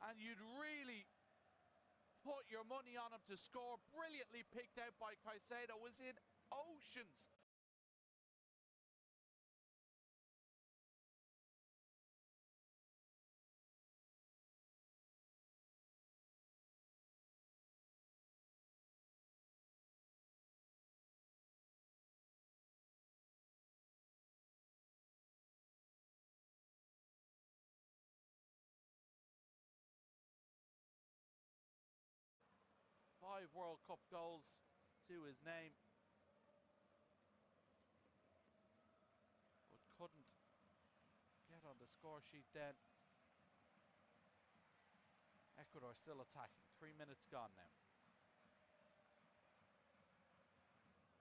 and you'd really put your money on him to score. Brilliantly picked out by Caicedo, was in oceans. Five World Cup goals to his name, but couldn't get on the score sheet then. Ecuador still attacking. 3 minutes gone now.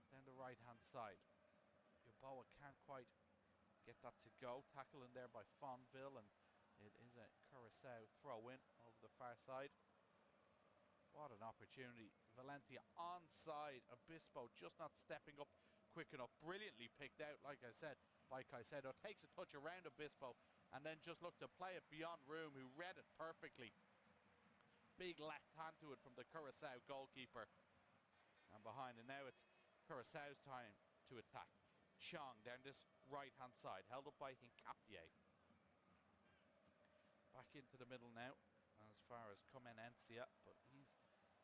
Down the right hand side. Yeboah can't quite get that to go. Tackle in there by Fonville, and it is a Curacao throw in over the far side. What an opportunity. Valencia onside. Obispo just not stepping up quick enough. Brilliantly picked out, like I said, by Caicedo. Takes a touch around Obispo and then just looked to play it beyond Room, who read it perfectly. Big left hand to it from the Curacao goalkeeper. And behind, and now it's Curacao's time to attack. Chong down this right hand side, held up by Hincapié. Back into the middle now, as far as Comenencia, but he's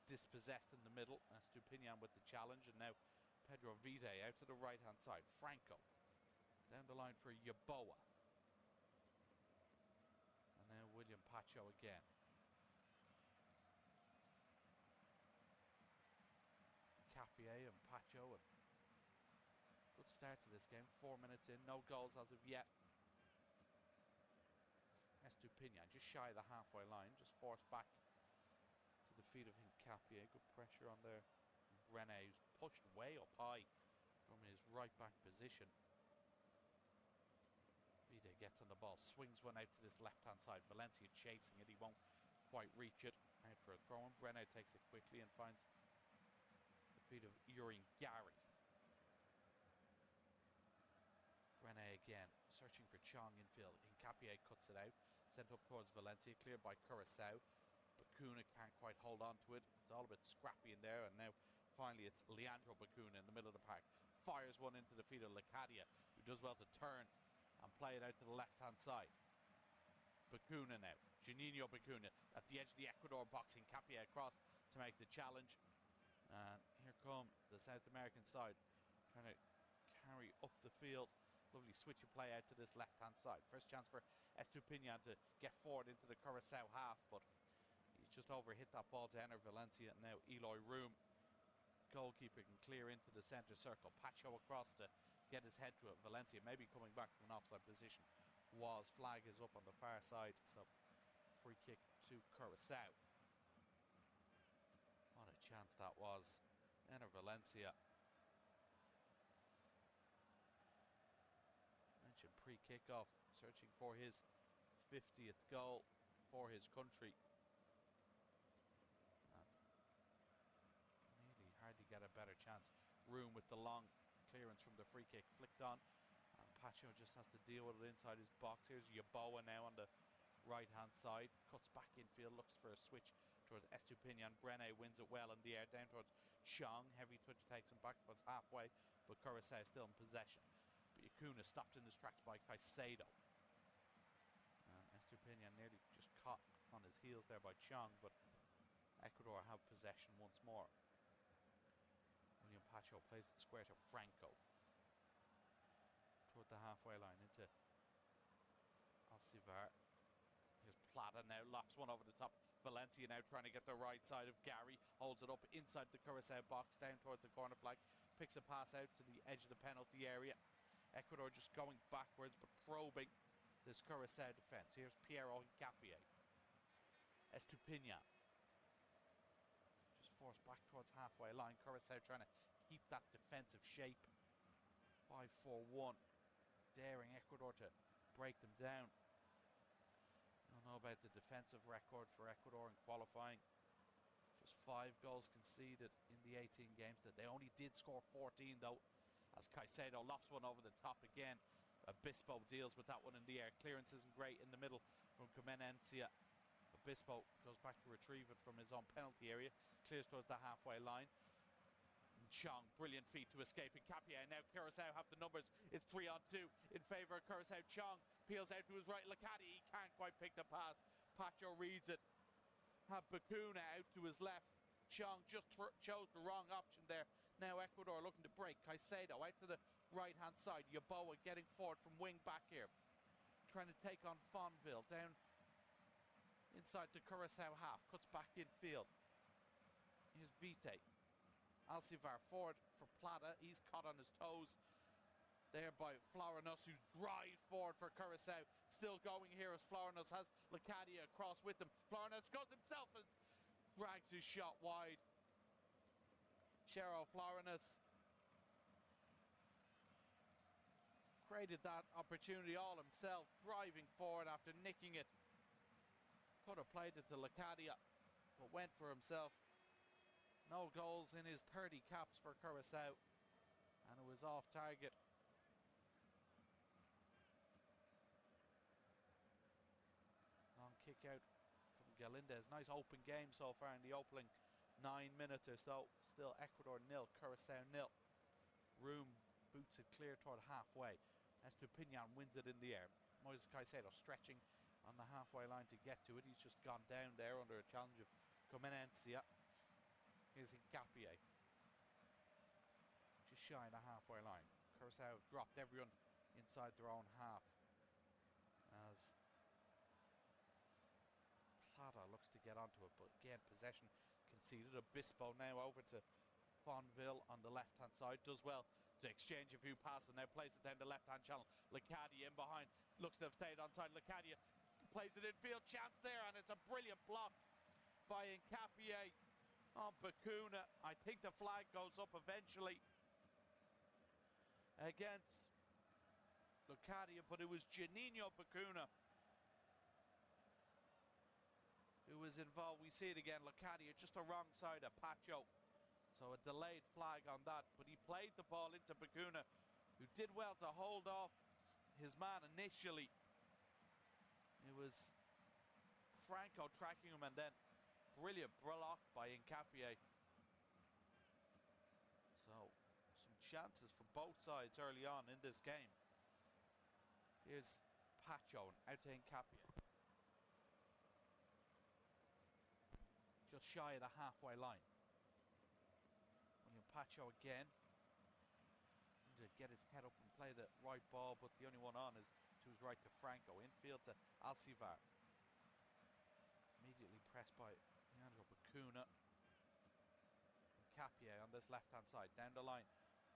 dispossessed in the middle. Estupinian with the challenge, and now Pedro Vide out to the right hand side. Franco down the line for Yeboah, and now William Pacho again. Capier and Pacho, and good start to this game. 4 minutes in, no goals as of yet. Estupinian just shy of the halfway line, just forced back to the feet of Hincapié. Good pressure on there. Brené, who's pushed way up high from his right back position. Vide gets on the ball, swings one out to this left hand side. Valencia chasing it, he won't quite reach it. Out for a throw in. Brené takes it quickly and finds the feet of Urin Gary. Brené again, searching for Chong infield. Hincapié cuts it out, sent up towards Valencia, cleared by Curacao. Bacuna can't quite hold on to it. It's all a bit scrappy in there, and now finally it's Leandro Bacuna in the middle of the park. Fires one into the feet of Lecadia, who does well to turn and play it out to the left hand side. Bacuna now, Juninho Bacuna at the edge of the Ecuador box. Hincapié across to make the challenge, and here come the South American side trying to carry up the field. Lovely switch of play out to this left hand side. First chance for Estupinian to get forward into the Curacao half, but he's just overhit that ball to enter Valencia. And now Eloy Room, goalkeeper, can clear into the centre circle. Pacho across to get his head to it. Valencia maybe coming back from an offside position. Was flag is up on the far side, so free kick to Curacao. What a chance that was. Enter Valencia. Mentioned pre-kickoff, searching for his 50th goal for his country. Really hardly get a better chance. Room with the long clearance from the free kick, flicked on, and Pacho just has to deal with it inside his box. Here's Yeboah now on the right hand side, cuts back infield, looks for a switch towards Estupinian. Brené wins it well in the air down towards Chong. Heavy touch takes him back towards halfway, but Curacao still in possession. Bacuna stopped in his tracks by Caicedo. And Estupinian nearly just caught on his heels there by Chong, but Ecuador have possession once more. William Pacho plays it square to Franco. Toward the halfway line into Alcivar. Here's Plata now, lofts one over the top. Valencia now trying to get the right side of Gary. Holds it up inside the Curacao box, down towards the corner flag. Picks a pass out to the edge of the penalty area. Ecuador just going backwards but probing this Curacao defence. Here's Piero Hincapié. Estupinian just forced back towards halfway line. Curacao trying to keep that defensive shape. 5-4-1. Daring Ecuador to break them down. I don't know about the defensive record for Ecuador in qualifying. Just 5 goals conceded in the 18 games. That they only did score 14 though, as Caicedo lofts one over the top again. Obispo deals with that one in the air. Clearance isn't great in the middle from Comenencia. Obispo goes back to retrieve it from his own penalty area, clears towards the halfway line. And Chong, brilliant feat to escape. And Capia, now Curacao have the numbers. It's 3-on-2 in favour of Curacao. Chong peels out to his right. Lacati, he can't quite pick the pass. Pacho reads it. Have Bakuna out to his left. Chong just chose the wrong option there. Now Ecuador looking to break. Caicedo out to the right-hand side. Yaboa getting forward from wing back here. Trying to take on Fonville. Down inside the Curacao half. Cuts back in field. Here's Vite. Alcivar forward for Plata. He's caught on his toes there by Florinos, who drives forward for Curacao. Still going here as Florinos has Lacadia across with him. Florinos goes himself and drags his shot wide. Chero Florinos created that opportunity all himself, driving forward after nicking it. Could have played it to Lacadia, but went for himself. No goals in his 30 caps for Curacao, and it was off target. Long kick out from Galindez. Nice open game so far in the opening 9 minutes or so. Still Ecuador 0, Curacao 0. Room boots it clear toward halfway. Estupinian wins it in the air. Moises Caicedo stretching on the halfway line to get to it. He's just gone down there under a challenge of Comenencia. Here's Hincapié. Just shy of the halfway line. Curacao have dropped everyone inside their own half, as Plata looks to get onto it, but again possession conceded. Obispo now over to Fonville on the left hand side. Does well to exchange a few passes, now plays it down the left hand channel. Lacadia in behind, looks to have stayed onside. Lacadia plays it in field, chance there, and it's a brilliant block by Hincapié on Bakuna. I think the flag goes up eventually against Lacadia, but it was Juninho Bakuna who was involved. We see it again, Lacadia just the wrong side of Pacho, so a delayed flag on that, but he played the ball into Bakuna, who did well to hold off his man initially. It was Franco tracking him, and then brilliant block by Hincapié. So some chances for both sides early on in this game. Here's Pacho out to Hincapié. Just shy of the halfway line. William Pacho again. To get his head up and play the right ball, but the only one on is to his right to Franco. Infield to Alcivar. Immediately pressed by Leandro Bakuna. Hincapié on this left-hand side. Down the line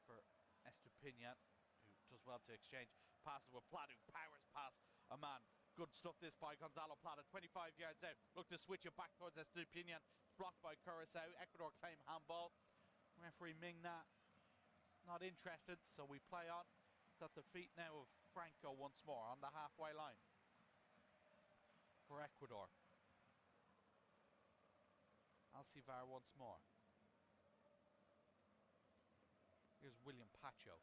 for Estupinian, who does well to exchange passes with Plata, who powers past a man. Good stuff this by Gonzalo Plata, 25 yards out. Look to switch it back towards Estupinian. It's blocked by Curacao. Ecuador claim handball. Referee Mingna not interested, so we play on. It's at the feet now of Franco once more on the halfway line for Ecuador. Alcivar once more. Here's William Pacho.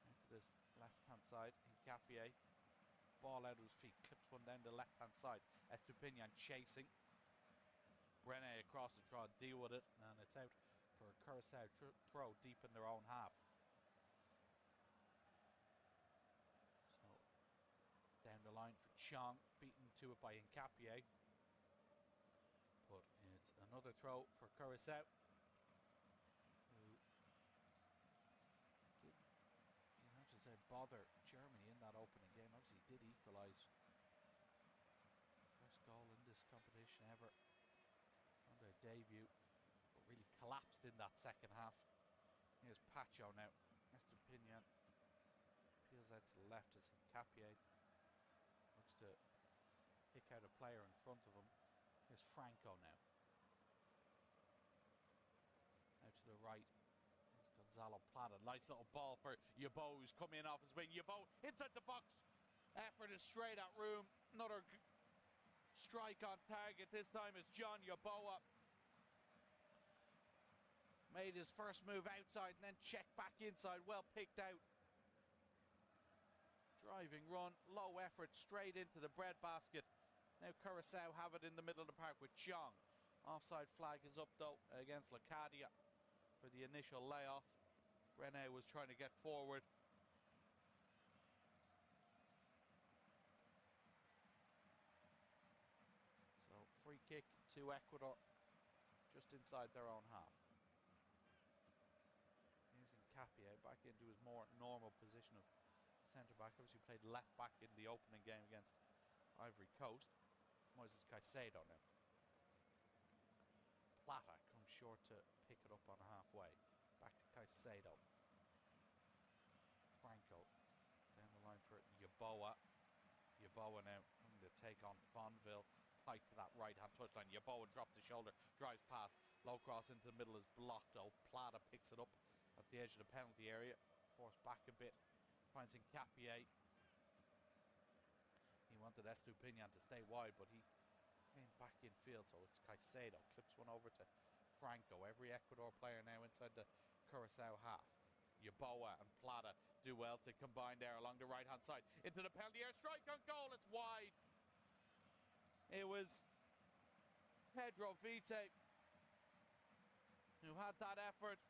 Into this left-hand side. Hincapié. Ball out of his feet. Clips one down the left-hand side. Estupinian chasing. Brene across to try and deal with it. And it's out for a Curacao throw deep in their own half. So down the line for Chong. Beaten to it by Hincapié. But it's another throw for Curacao, who did, you have to say, bother Germany in that opening game. Obviously did equalise. First goal in this competition ever on their debut, but really collapsed in that second half. Here's Pacho now. Estupinian peels out to the left as Hincapié looks to pick out a player in front of him. Here's Franco now. Out to the right. Here's Gonzalo Plata. Nice little ball for Yabo, who's come in off his wing. Yabo inside the box. Effort is straight at room. Another strike on target. This time it's John Yaboa. Made his first move outside and then checked back inside. Well picked out. Driving run. Low effort straight into the breadbasket Now Curacao have it in the middle of the park with Chong. Offside flag is up though against Lacadia for the initial layoff. Brene was trying to get forward. So free kick to Ecuador just inside their own half. Here's Capia back into his more normal position of centre-back. Obviously played left-back in the opening game against Ivory Coast. Moises Caicedo now. Plata comes short to pick it up on halfway. Back to Caicedo. Franco down the line for Yeboah. Yeboah now looking to take on Fonville. Tight to that right-hand touchline. Yeboah drops the shoulder, drives past. Low cross into the middle is blocked though. Plata picks it up at the edge of the penalty area. Forced back a bit. Finds Capia. He wanted Estupinian to stay wide, but he came back in field, so it's Caicedo. Clips one over to Franco. Every Ecuador player now inside the Curacao half. Yeboah and Plata do well to combine there along the right-hand side. Into the penalty area. Strike on goal. It's wide. It was Pedro Vite who had that effort.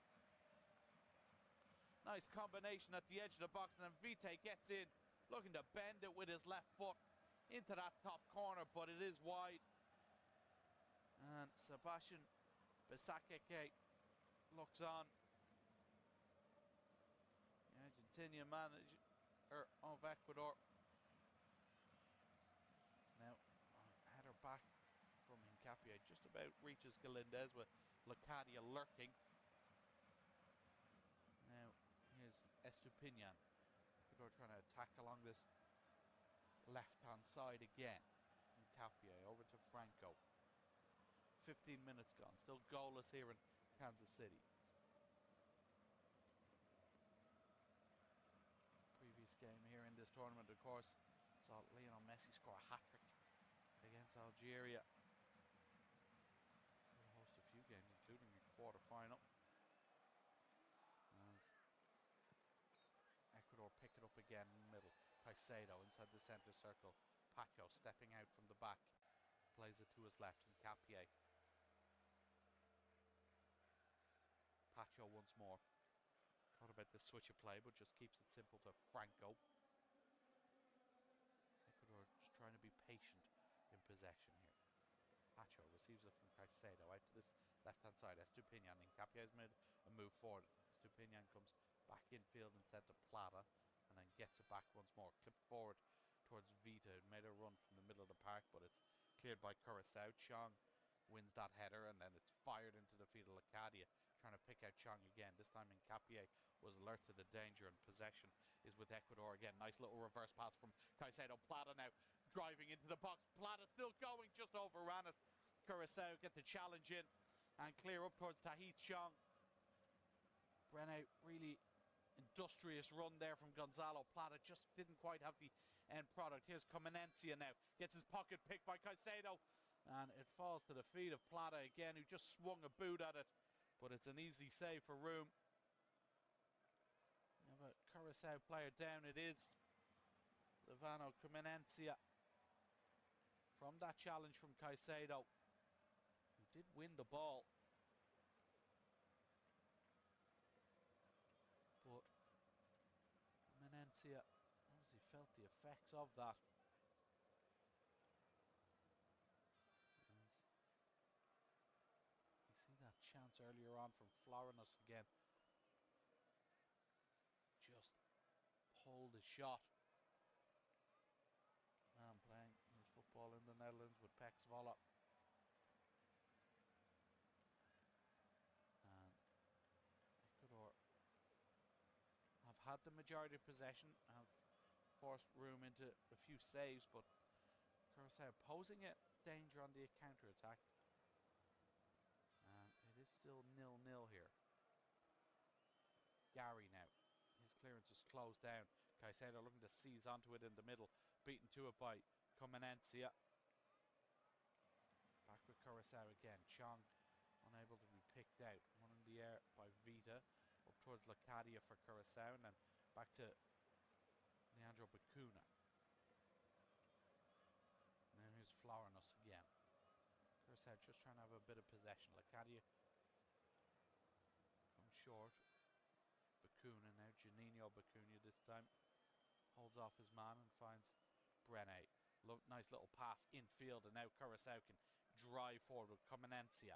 Nice combination at the edge of the box, and then Vite gets in, looking to bend it with his left foot into that top corner, but it is wide. And Sebastian Besakeke looks on. The Argentinian manager of Ecuador. Now, header back from Hincapie. Just about reaches Galindez with Lacadia lurking. Now, here's Estupinian. Ecuador trying to attack along this left-hand side again. Hincapie over to Franco. 15 minutes gone. Still goalless here in Kansas City. Previous game here in this tournament, of course, saw Lionel Messi score a hat-trick against Algeria. Will host a few games, including a quarter-final, as Ecuador pick it up again in the middle. Caicedo inside the centre circle. Pacho stepping out from the back. Plays it to his left. And Capia. Pacho once more. Thought about the switch of play, but just keeps it simple to Franco. Ecuador just trying to be patient in possession here. Pacho receives it from Caicedo out to this left-hand side. Estupinian. Hincapie has made a move forward. Estupinian comes back infield instead to Plata, and then gets it back once more. Clipped forward towards Vita. Made a run from the middle of the park, but it's cleared by Curacao. Chong wins that header, and then it's fired into the feet of Lacadia, trying to pick out Chong again. This time Hincapie was alert to the danger, and possession is with Ecuador again. Nice little reverse pass from Caicedo. Plata now driving into the box. Plata still going, just overran it. Curacao get the challenge in and clear up towards Tahith Chong. Brene really industrious run there from Gonzalo Plata. Just didn't quite have the end product. Here's Comenencia now. Gets his pocket picked by Caicedo. And it falls to the feet of Plata again, who just swung a boot at it. But it's an easy save for room. We have a Curacao player down. It is Levano Comenencia. From that challenge from Caicedo, who did win the ball. But Comenencia obviously felt the effects of that. As you see that chance earlier on from Florinus again. Just pulled the shot. Man playing his football in the Netherlands with Pex Volla. And Ecuador have had the majority of possession, have forced room into a few saves, but Curacao posing a danger on the counter-attack. And it is still 0-0 here. Gary now. His clearance is closed down. Caicedo looking to seize onto it in the middle. Beaten to it by Comenencia. Back with Curacao again. Chong unable to be picked out. One in the air by Vita. Up towards Lacadia for Curacao. And then back to Leandro Bacuna. Now here's Flower. Curacao just trying to have a bit of possession. Lacadia comes short. Bacuna now, Juninho Bacuna this time. Holds off his man and finds Brene. Nice little pass infield, and now Curacao can drive forward with Comenencia.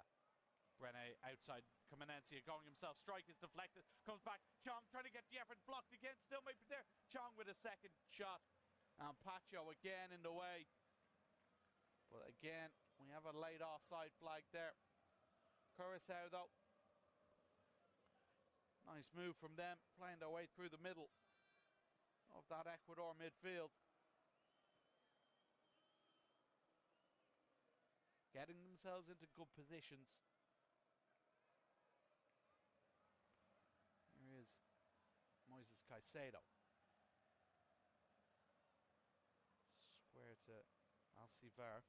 Brene outside, Comenencia going himself, strike is deflected, comes back, Chong trying to get the effort, blocked again, still might be there. Chong with a second shot, and Pacho again in the way. But again, we have a late offside flag there. Curacao though, nice move from them, playing their way through the middle of that Ecuador midfield. Getting themselves into good positions. Here is Moises Caicedo. Square to Alcivar.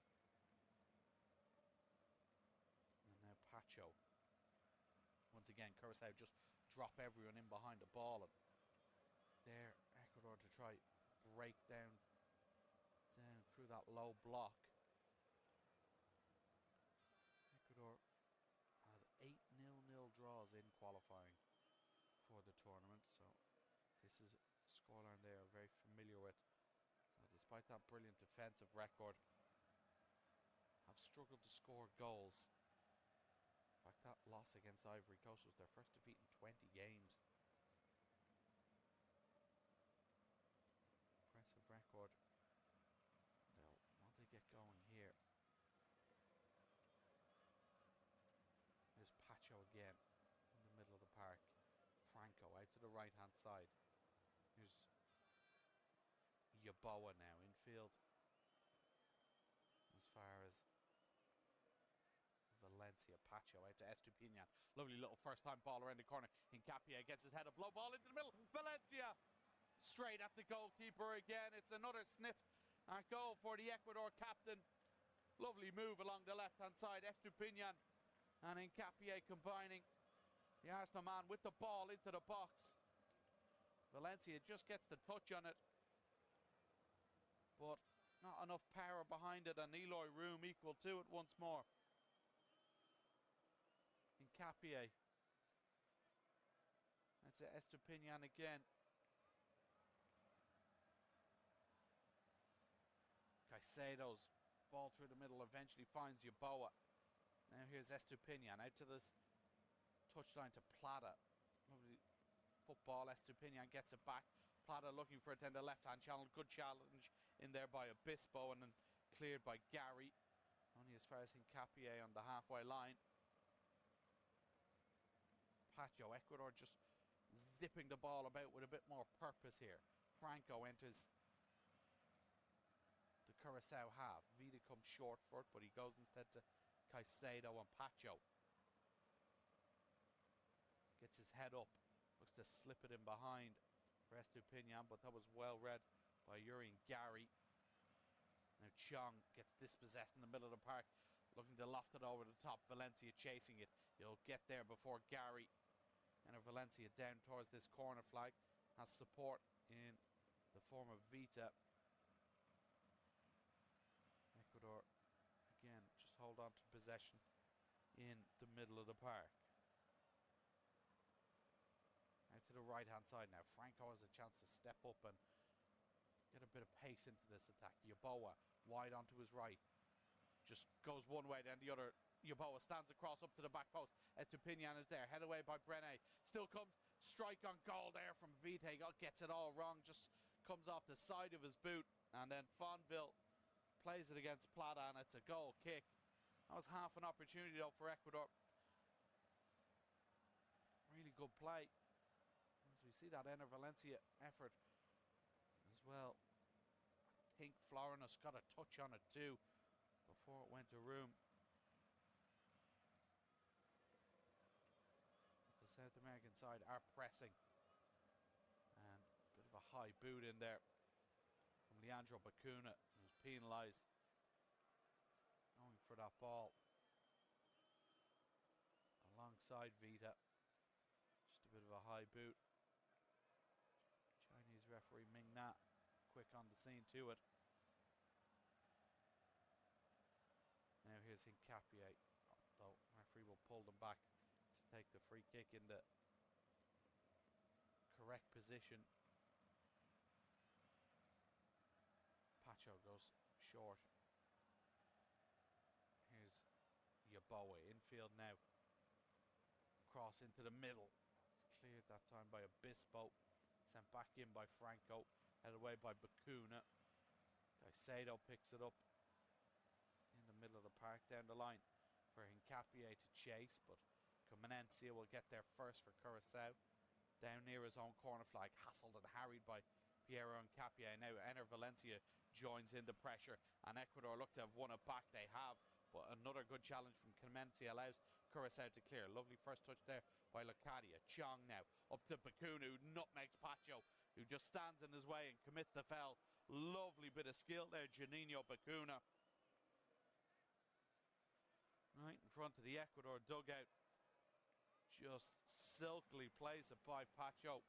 And now Pacho. Once again, Curacao just drop everyone in behind the ball. And there, Ecuador to try break down through that low block. Ecuador had 8 0-0 draws in qualifying for the tournament, so this is a scoreline they are very familiar with. So despite that brilliant defensive record, have struggled to score goals. In fact, that loss against Ivory Coast was their first defeat in 20 games. Impressive record. Now, want to get going here. There's Pacho again in the middle of the park. Franco out to the right hand side. Here's Yaboa now infield. As far as Valencia. Pacho out to Estupiñán. Lovely little first time ball around the corner. Hincapié gets his head up. Low ball into the middle. Valencia straight at the goalkeeper again. It's another sniff at goal for the Ecuador captain. Lovely move along the left hand side. Estupiñán and Hincapié combining. The Arsenal man with the ball into the box. Valencia just gets the touch on it, but not enough power behind it, and Eloy Room equal to it once more. Hincapié. That's it, Estupiñán again. Caicedo's ball through the middle eventually finds Yaboa. Now here's Estupiñán out to this touchline to Plata. Lovely football. Estupiñán gets it back. Plata looking for it down the left hand channel. Good challenge in there by Obispo and then cleared by Gary. Only as far as Hincapié on the halfway line. Pacho, Ecuador just zipping the ball about with a bit more purpose here. Franco enters the Curacao half. Vida comes short for it, but he goes instead to Caicedo and Pacho. Gets his head up. Looks to slip it in behind for Estupiñán, but that was well read by Yuri and Gary. Now Chong gets dispossessed in the middle of the park, looking to loft it over the top. Valencia chasing it. He'll get there before Gary. And Valencia down towards this corner flag. Has support in the form of Vita. Ecuador, again, just hold on to possession in the middle of the park. Out to the right hand side now. Franco has a chance to step up and get a bit of pace into this attack. Yaboa wide onto his right. Just goes one way, then the other. Yaboa stands across up to the back post. Estupiñán is there. Head away by Brene. Still comes. Strike on goal there from Vite. Gets it all wrong. Just comes off the side of his boot. And then Fonville plays it against Plata, and it's a goal kick. That was half an opportunity though for Ecuador. Really good play. As we see that Ener Valencia effort as well. I think Florinus got a touch on it too before it went to Room. The South American side are pressing. And a bit of a high boot in there from Leandro Bacuna, who's penalised. Going for that ball. Alongside Vita. Just a bit of a high boot. Chinese referee Ming Na quick on the scene to it. Now here's Here's Hincapié, though referee will pull them back to take the free kick in the correct position. Pacho goes short. Here's Yeboah, infield now. Cross into the middle. It's cleared that time by Obispo. Sent back in by Franco. Headed away by Bacuna. Caicedo picks it up in the middle of the park, down the line for Hincapié to chase, but Comenencia will get there first for Curacao. Down near his own corner flag, hassled and harried by Piero Hincapié. Now Ener Valencia joins in the pressure, and Ecuador look to have won it back. They have, but another good challenge from Comenencia allows Curacao to clear. Lovely first touch there by Locadia. Chong now up to Bacuna, who nutmegs Pacho, who just stands in his way and commits the foul. Lovely bit of skill there, Juninho Bacuna. Right in front of the Ecuador dugout. Just silkily plays it by Pacho,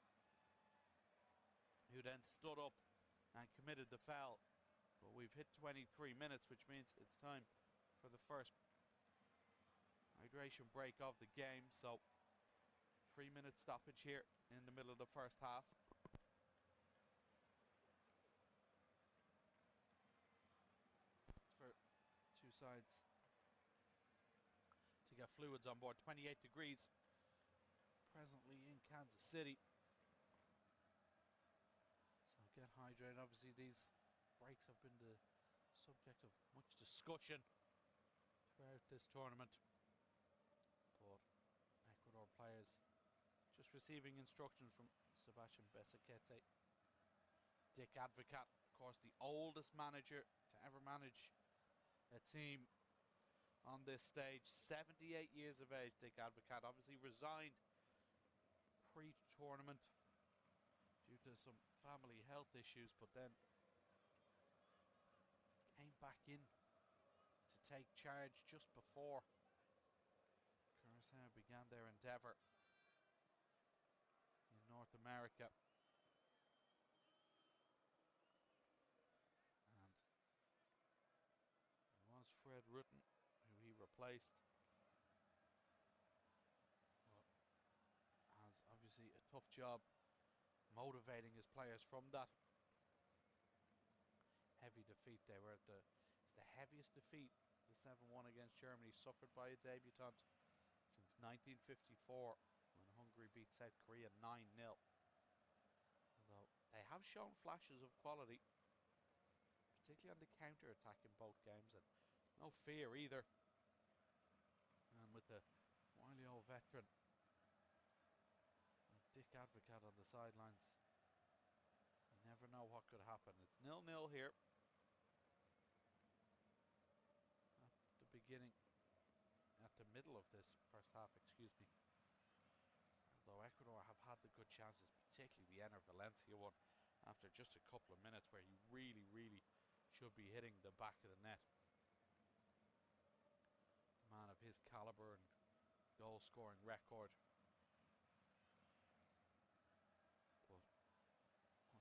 who then stood up and committed the foul. But we've hit 23 minutes, which means it's time for the first hydration break of the game. So 3-minute stoppage here in the middle of the first half. It's for two sides to get fluids on board. 28 degrees presently in Kansas City. So get hydrated. Obviously these breaks have been the subject of much discussion throughout this tournament. But Ecuador players just receiving instructions from Sebastian Besaquete. Dick Advocat, of course, the oldest manager to ever manage a team on this stage. 78 years of age, Dick Advocat. Obviously resigned pre-tournament due to some family health issues, but then came back in to take charge just before Curacao began their endeavour in North America. And it was Fred Rutten who he replaced. But has obviously a tough job motivating his players from that heavy defeat. They were at it's the heaviest defeat, the 7-1 against Germany, suffered by a debutant since 1954 when Hungary beat South Korea 9-0. Although they have shown flashes of quality, particularly on the counter-attack in both games, and no fear either. And with the wily old veteran Dick Advocat on the sidelines, you never know what could happen. It's 0-0 here at the beginning, at the middle of this first half, excuse me. Although Ecuador have had the good chances, particularly the Ener Valencia one, after just a couple of minutes where he really should be hitting the back of the net. A man of his caliber and goal scoring record, but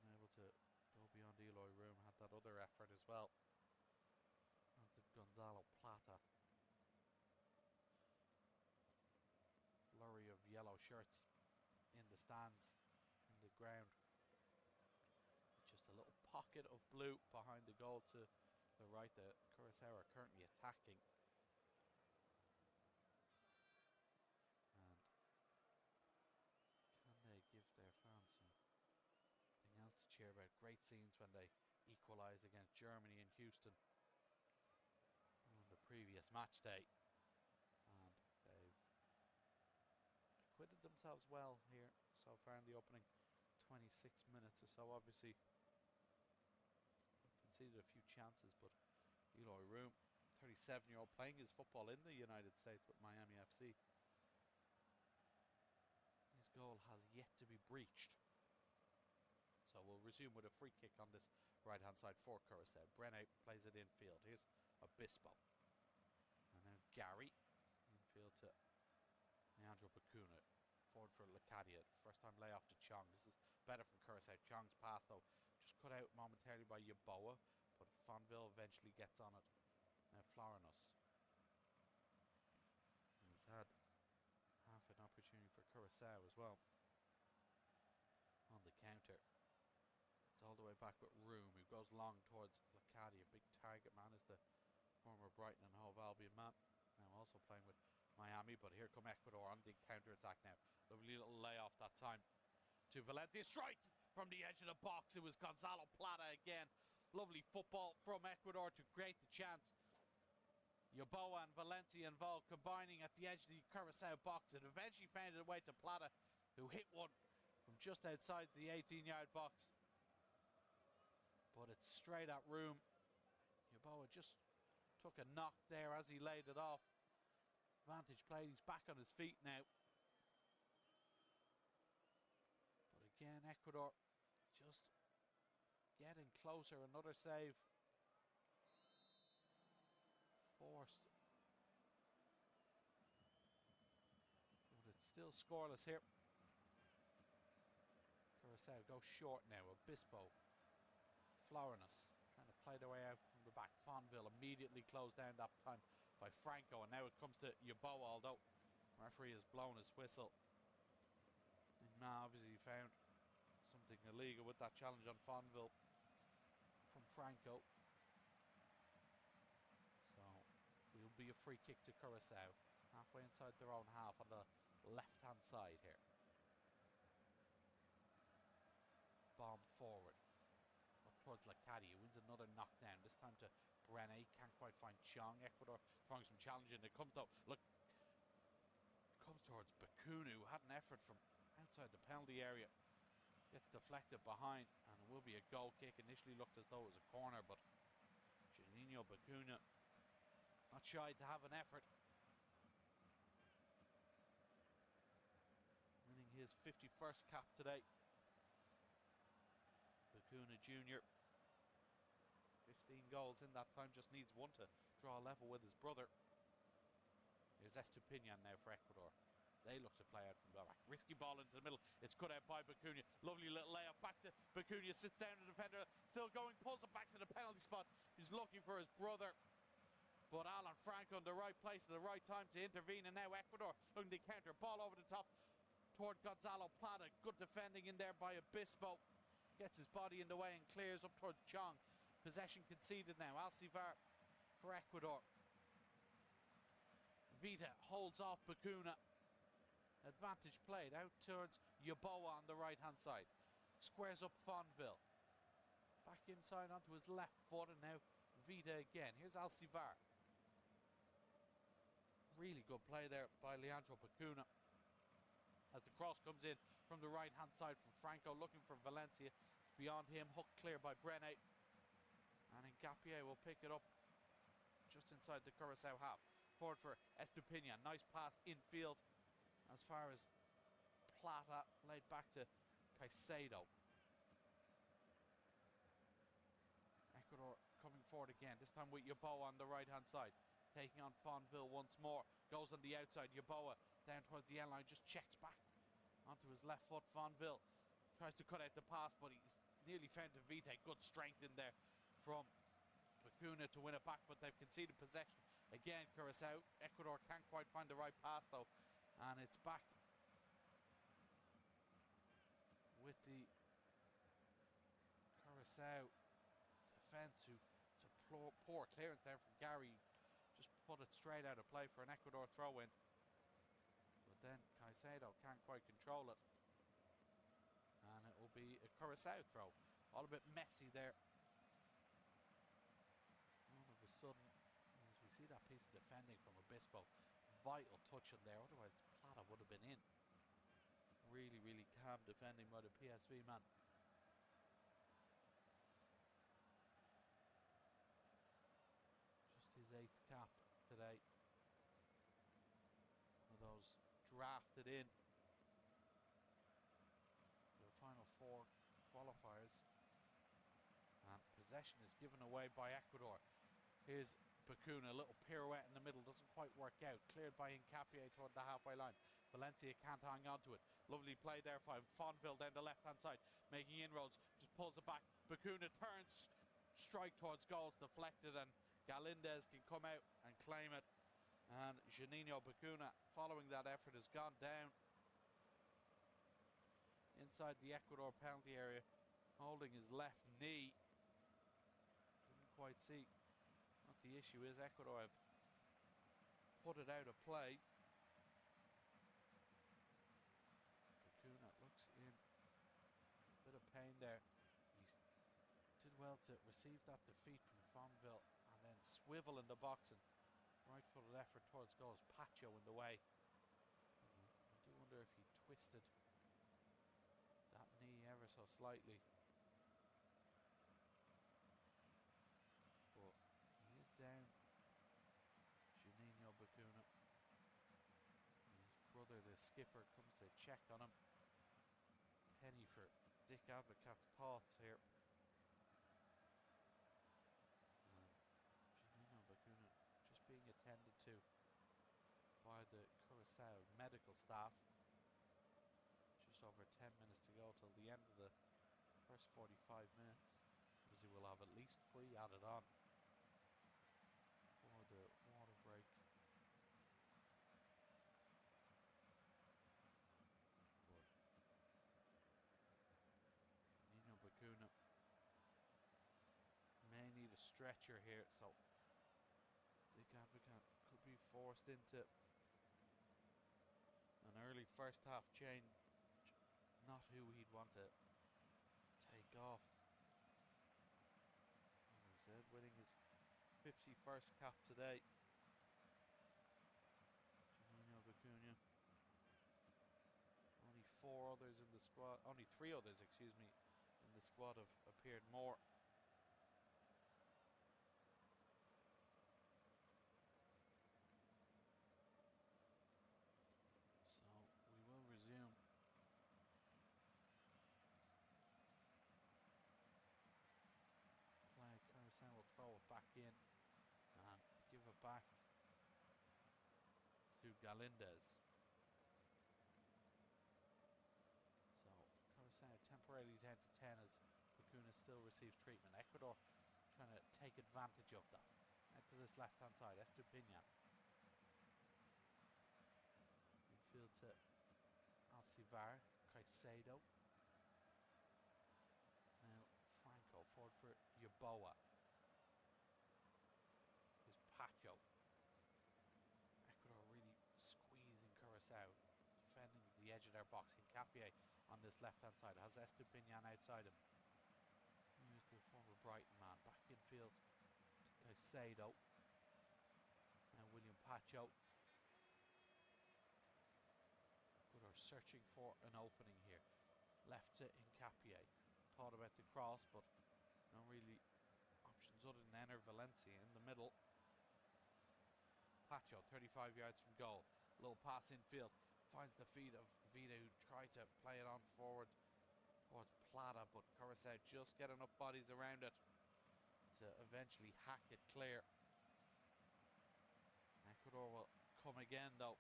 unable to go beyond Eloy Room. Had that other effort as well, as did Gonzalo Plata. Blurry of yellow shirts in the stands, in the ground. Just a little pocket of blue behind the goal to the right. The Curacao are currently attacking. And can they give their fans something else to cheer about? Great scenes when they equalised against Germany in Houston on the previous match day. And they've acquitted themselves well here so far in the opening 26 minutes or so. Obviously conceded a few chances, but Eloy Room, 37-year-old, playing his football in the United States with Miami FC. His goal has yet to be breached. So we'll resume with a free kick on this right-hand side for Curacao. Brenne plays it infield. Here's Obispo. And now Gary. Infield to Leandro Bacuna. Forward for Locadia. First time layoff to Chong. This is better from Curacao. Chong's pass, though, just cut out momentarily by Yeboah, but Fonville eventually gets on it. Now Florinus. Curacao as well. On the counter. It's all the way back with Room, who goes long towards Lacadia. Big target man is the former Brighton and Hove Albion man. Now also playing with Miami, but here come Ecuador on the counter-attack now. Lovely little layoff that time to Valencia. Strike from the edge of the box. It was Gonzalo Plata again. Lovely football from Ecuador to create the chance. Yeboah and Valencia involved, combining at the edge of the Curacao box. It eventually found its way to Plata, who hit one from just outside the 18-yard box. But it's straight at Room. Yeboah just took a knock there as he laid it off. Vantage played. He's back on his feet now. But again, Ecuador just getting closer. Another save. Forced. But it's still scoreless here. Curacao goes short now. Obispo. Florinus trying to play their way out from the back. Fonville immediately closed down that time by Franco, and now it comes to Yeboah, although the referee has blown his whistle. And now obviously found something illegal with that challenge on Fonville from Franco. So it will be a free kick to Curacao, halfway inside their own half on the left-hand side here. Bomb forward. Up towards Lacadia, wins another knockdown, this time to Brene. Can't quite find Chong. Ecuador throwing some challenge in. It comes though, look, it comes towards Bakuna, who had an effort from outside the penalty area. Gets deflected behind, and it will be a goal kick. Initially looked as though it was a corner, but Juninho Bakuna not shy to have an effort. Winning his 51st cap today. Bakuna Jr. 15 goals in that time, just needs one to draw level with his brother. Here's Estupinian now for Ecuador. They look to play out from the back. Risky ball into the middle. It's cut out by Bakuna. Lovely little layup back to Bakuna. Sits down the defender. Still going. Pulls it back to the penalty spot. He's looking for his brother. But Alan Franco in the right place at the right time to intervene. And now Ecuador looking to counter. Ball over the top toward Gonzalo Plata. Good defending in there by Obispo. Gets his body in the way and clears up towards Chong. Possession conceded now. Alcivar for Ecuador. Vita holds off Bakuna. Advantage played out towards Yeboah on the right hand side. Squares up Fonville. Back inside onto his left foot, and now Vita again. Here's Alcivar. Really good play there by Leandro Bakuna. As the cross comes in from the right hand side from Franco, looking for Valencia. It's beyond him, hooked clear by Brene. And Ngapié will pick it up just inside the Curacao half. Forward for Estupinian. Nice pass infield as far as Plata, laid back to Caicedo. Ecuador coming forward again, this time with Yeboah on the right hand side. Taking on Fonville once more. Goes on the outside. Yeboah down towards the end line. Just checks back onto his left foot. Fonville tries to cut out the pass, but he's nearly found Vita. Good strength in there from Bakuna to win it back, but they've conceded possession. Again, Curacao. Ecuador can't quite find the right pass though. And it's back with the Curacao defence, who it's a poor clearance there from Gary. Just put it straight out of play for an Ecuador throw-in. But then Caicedo can't quite control it. And it will be a Curacao throw. All a bit messy there. All of a sudden, as we see that piece of defending from Obispo, vital touch in there, otherwise Plata would have been in. Really, really calm defending by the PSV man. Just his 8th cap today. One of those drafted in the final 4 qualifiers. And possession is given away by Ecuador. Here's Bakuna, a little pirouette in the middle, doesn't quite work out. Cleared by Ngapié toward the halfway line. Valencia can't hang on to it. Lovely play there for Fonville down the left hand side, making inroads, just pulls it back. Bakuna turns, strike towards goals, deflected, and Galindez can come out and claim it. And Juninho Bakuna, following that effort, has gone down. inside the Ecuador penalty area, holding his left knee. Didn't quite see what the issue is. Ecuador have put it out of play. Bacuna looks in a bit of pain there. He did well to receive that defeat from Fonville and then swivel in the box and right-footed effort towards goals. Pacho in the way. I do wonder if he twisted that knee ever so slightly. But he is down. Juninho Bacuna. His brother, the skipper, comes to check on him. Penny for Dick Advocat's thoughts here. And Juninho Bacuna just being attended to by the Curacao medical staff. Just over 10 minutes to go till the end of the first 45 minutes. Obviously we'll have at least 3 added on for the water break. But Juninho Bacuna may need a stretcher here, so Dick Advocat could be forced into an early first half change. Not who he'd want to take off. As I said, winning his 51st cap today. Juninho Bacuna. Only 4 others in the squad, only 3 others, excuse me, in the squad have appeared more. So we will resume. Play. Curacao will throw it back in and give it back to Galindez. So Curacao temporarily down to 10 as Bacuna still receives treatment. Ecuador trying to take advantage of that. Out to this left hand side, Estupiñán. Infield to Alcivar, Caicedo. Now Franco forward for Yaboa. Here's Pacho. Ecuador really squeezing Curacao, defending the edge of their box. Hincapié on this left-hand side. Has Estupiñán outside him. Here's the former Brighton man. Back infield to Caicedo. Now William Pacho. Ecuador searching for an opening here. Left to Hincapié. Thought about the cross, but no really options other than Ener Valencia in the middle. Pacho, 35 yards from goal. Low pass infield. Finds the feet of Vida, who tried to play it on forward towards Plata, but Curacao just get enough bodies around it to eventually hack it clear. Ecuador will come again, though.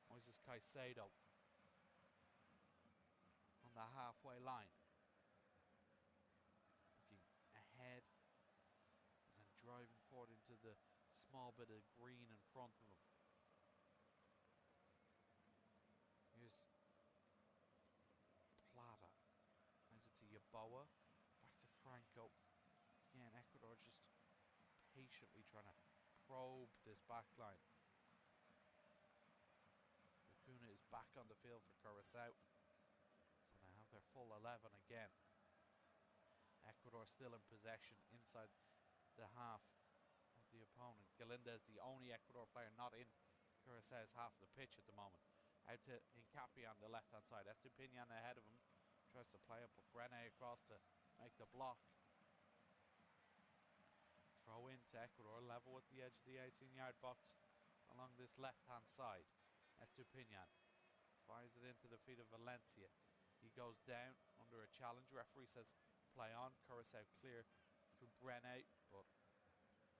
Moises Caicedo on the halfway line. Looking ahead, but then driving forward into the small bit of green in front of him. Here's Plata. Plays it to Yaboa. Back to Franco. Again, Ecuador just patiently trying to probe this back line. Bacuna is back on the field for Curacao. So they have their full 11 again. Ecuador still in possession inside the half of the opponent. Galindez, the only Ecuador player not in Curacao's half of the pitch at the moment. Out to Hincapié on the left-hand side. Estupiñán ahead of him. Tries to play it, but Brené across to make the block. Throw in to Ecuador, level with the edge of the 18-yard box along this left-hand side. Estupiñán fires it into the feet of Valencia. He goes down under a challenge. Referee says play on. Curacao clear through Brené, but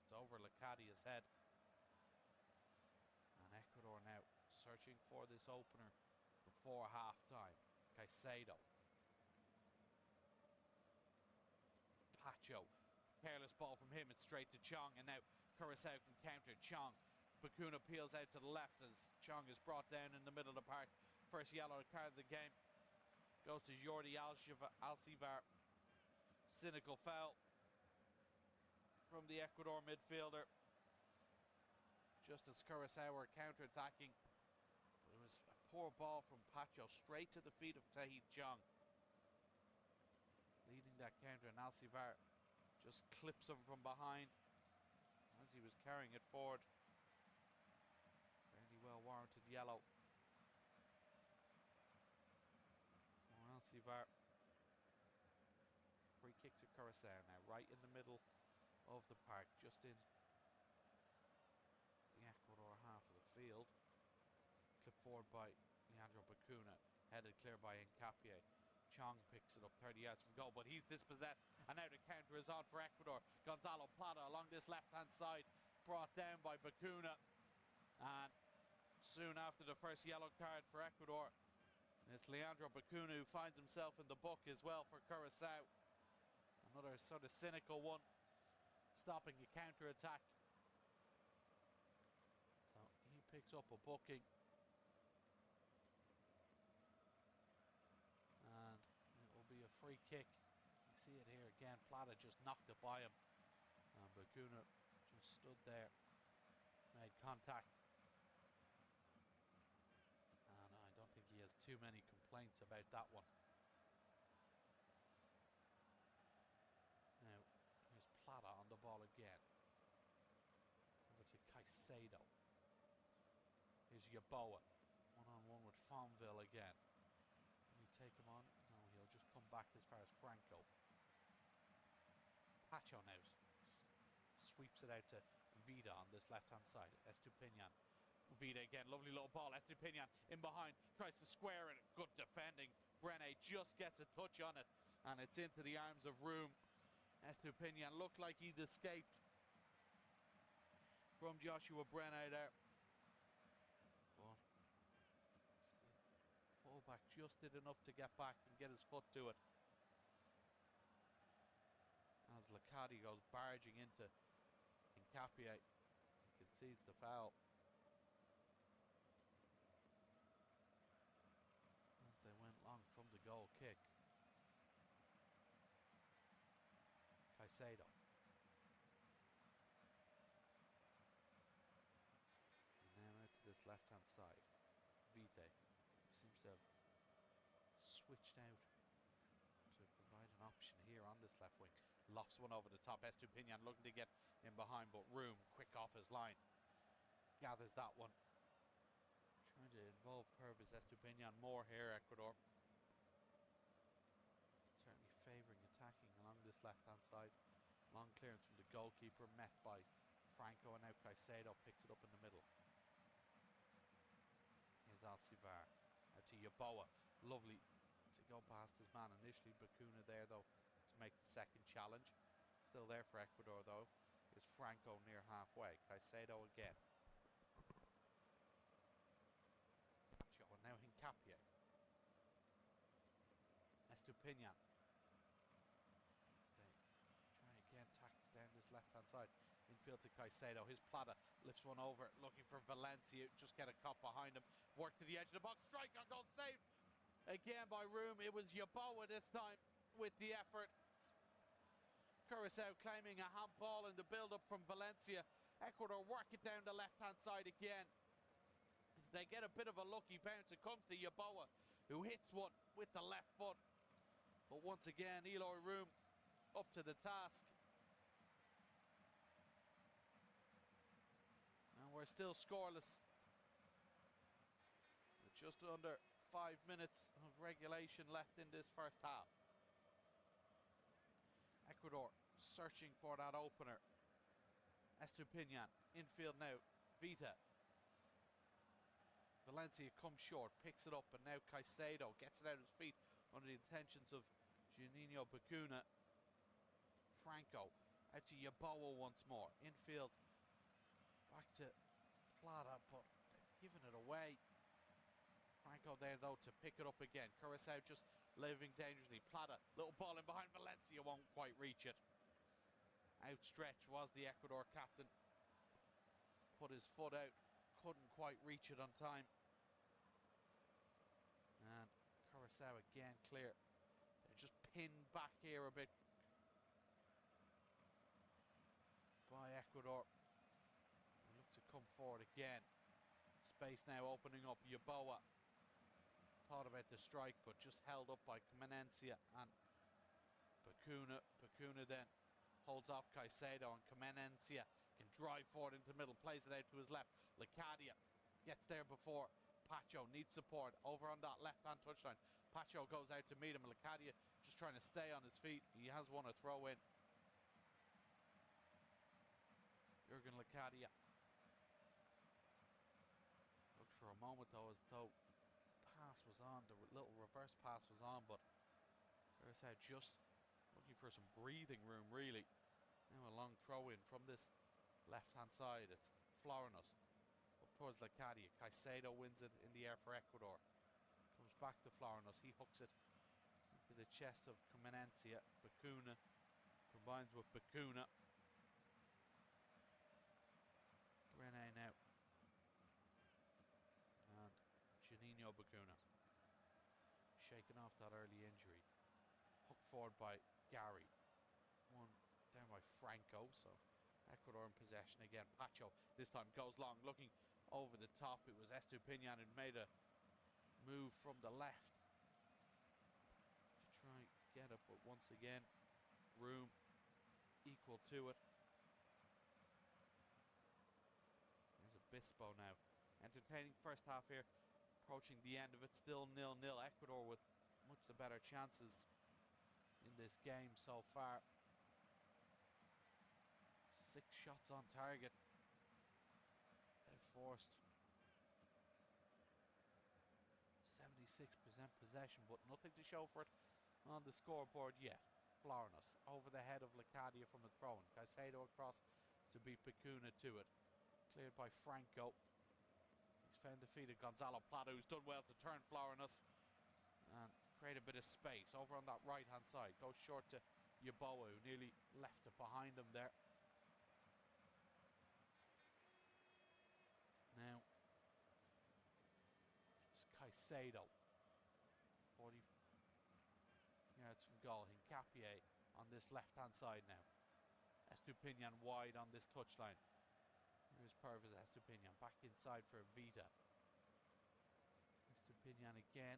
it's over Lacadia's head. And Ecuador now searching for this opener before half-time. Caicedo. Pacho. Careless ball from him. It's straight to Chong. And now Curacao can counter. Chong. Bacuna peels out to the left as Chong is brought down in the middle of the park First yellow card of the game goes to Jordi Alcivar. Cynical foul from the Ecuador midfielder. Just as Curacao were counter-attacking. But it was a poor ball from Pacho straight to the feet of Tahith Chong. Leading that counter, and Alcivar just clips him from behind as he was carrying it forward. Fairly well warranted yellow for Alcivar. Free kick to Curacao now, right in the middle of the park, just in the Ecuador half of the field. Clipped forward by Leandro Bacuna, headed clear by Hincapié. Chong picks it up 30 yards from goal, but he's dispossessed, and now the counter is on for Ecuador. Gonzalo Plata along this left-hand side, brought down by Bacuna, and soon after the first yellow card for Ecuador, it's Leandro Bacuna who finds himself in the book as well for Curacao. Another sort of cynical one, stopping a counter-attack. So he picks up a booking. And it will be a free kick. You see it here again. Plata just knocked it by him. And Bacuna just stood there, made contact. And I don't think he has too many complaints about that one. Now, here's Plata on the ball again. Over to Caicedo. Here's Yeboah. One-on-one with Fonville again. Can he take him on? No, he'll just come back as far as Franco. Pacho now sweeps it out to Vida on this left-hand side. Estupinian. Vida again, lovely little ball. Estupinian in behind, tries to square it. Good defending. Brene just gets a touch on it, and it's into the arms of Room. Estupinian looked like he'd escaped from Joshua Brene there. But fullback just did enough to get back and get his foot to it. As Licati goes barging into Hincapié and concedes the foul. As they went long from the goal kick. Caicedo. And now out to this left hand side. Vite seems to have switched out to provide an option here on this left wing. Lofts one over the top. Estupinian looking to get in behind, but Room quick off his line. Gathers that one. Trying to involve Purvis Estupinian more here, Ecuador. Certainly favouring attacking along this left-hand side. Long clearance from the goalkeeper, met by Franco, and now Caicedo picks it up in the middle. Here's Alcivar. Out to Yeboah. Lovely to go past his man initially. Bacuna there, though, to make the second challenge. Still there for Ecuador, though. Here's Franco near halfway. Caicedo again. And now Hincapié. Estupinian. Try again, tack down this left-hand side. Infield to Caicedo. His Plata lifts one over, looking for Valencia. Just get a cop behind him. Work to the edge of the box. Strike on goal, saved again by Room. It was Yeboah this time with the effort. Curacao claiming a handball in the build-up from Valencia. Ecuador work it down the left-hand side again. They get a bit of a lucky bounce. It comes to Yeboah, who hits one with the left foot. But once again, Eloy Room up to the task. And we're still scoreless. With just under 5 minutes of regulation left in this first half. Ecuador searching for that opener. Estupinian, infield now. Vita. Valencia comes short, picks it up, and now Caicedo gets it out of his feet under the intentions of Juninho Bacuna. Franco out to Yeboah once more. Infield back to Plata, but they've given it away. Franco there, though, to pick it up again. Curacao just living dangerously. Plata, little ball in behind. Valencia won't quite reach it. Outstretched was the Ecuador captain. Put his foot out. Couldn't quite reach it on time. Curacao again clear. They're just pinned back here a bit by Ecuador. They look to come forward again. Space now opening up. Yeboah thought about the strike, but just held up by Comenencia and Bacuna. Bacuna then holds off Caicedo, and Comenencia can drive forward into the middle, plays it out to his left. Lecadia gets there before Pacho needs support over on that left-hand touchline. Pacho goes out to meet him. Lecadia just trying to stay on his feet. He has won a throw in. Jurgen Lecadia looked for a moment though as though the pass was on, the little reverse pass was on, but Curacao just looking for some breathing room really. Now a long throw in from this left-hand side. It's Florinos up towards Lecadia. Caicedo wins it in the air for Ecuador. Comes back to Florinos. He hooks it into the chest of Comenencia. Bacuna combines with Bacuna. Rene now. And Juninho Bacuna. Shaking off that early injury. Hooked forward by Gary. One down by Franco. So Ecuador in possession again. Pacho this time goes long, looking over the top. It was Estupiñán who made a move from the left to try and get it, but once again, room equal to it. There's Obispo now. Entertaining first half here. Approaching the end of it. Still 0-0. Ecuador with much the better chances in this game so far. 6 shots on target. They've forced 76% possession, but nothing to show for it on the scoreboard yet. Florinos over the head of Lecadia from a throw-in. Caicedo across to beat Bacuna to it. Cleared by Franco. He's found the feet of Gonzalo Plata, who's done well to turn Florinos and create a bit of space over on that right-hand side. Goes short to Yeboah, who nearly left it behind him there. Now it's Caicedo. 40 yards from goal. Hincapié on this left-hand side now. Estupiñán wide on this touchline. Here's Purvis Estupiñán back inside for Vita. Estupiñán again.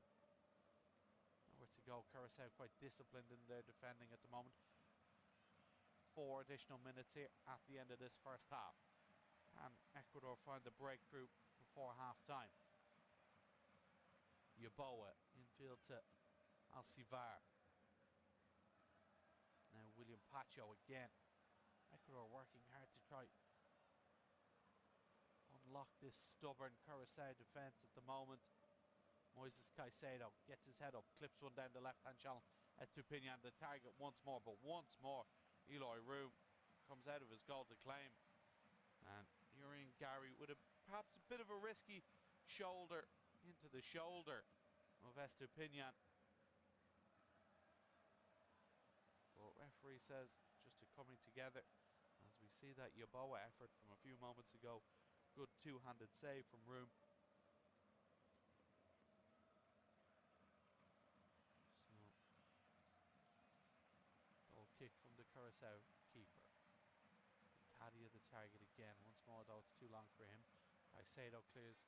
Nowhere to go. Curacao quite disciplined in their defending at the moment. 4 additional minutes here at the end of this first half. Can Ecuador find the breakthrough before half-time? Yeboah infield to Alcivar. Now William Pacho again. Ecuador working hard to try unlock this stubborn Curacao defence at the moment. Moises Caicedo gets his head up, clips one down the left-hand channel. Estupiñán the target once more, but once more Eloy Room comes out of his goal to claim. And Urian Gary with perhaps a bit of a risky shoulder into the shoulder of Estupiñán. But referee says just a coming together as we see that Yeboah effort from a few moments ago. Good two-handed save from Room. So, goal kick from the Curacao keeper. Lecadia the target again. Once more though, it's too long for him. Caicedo clears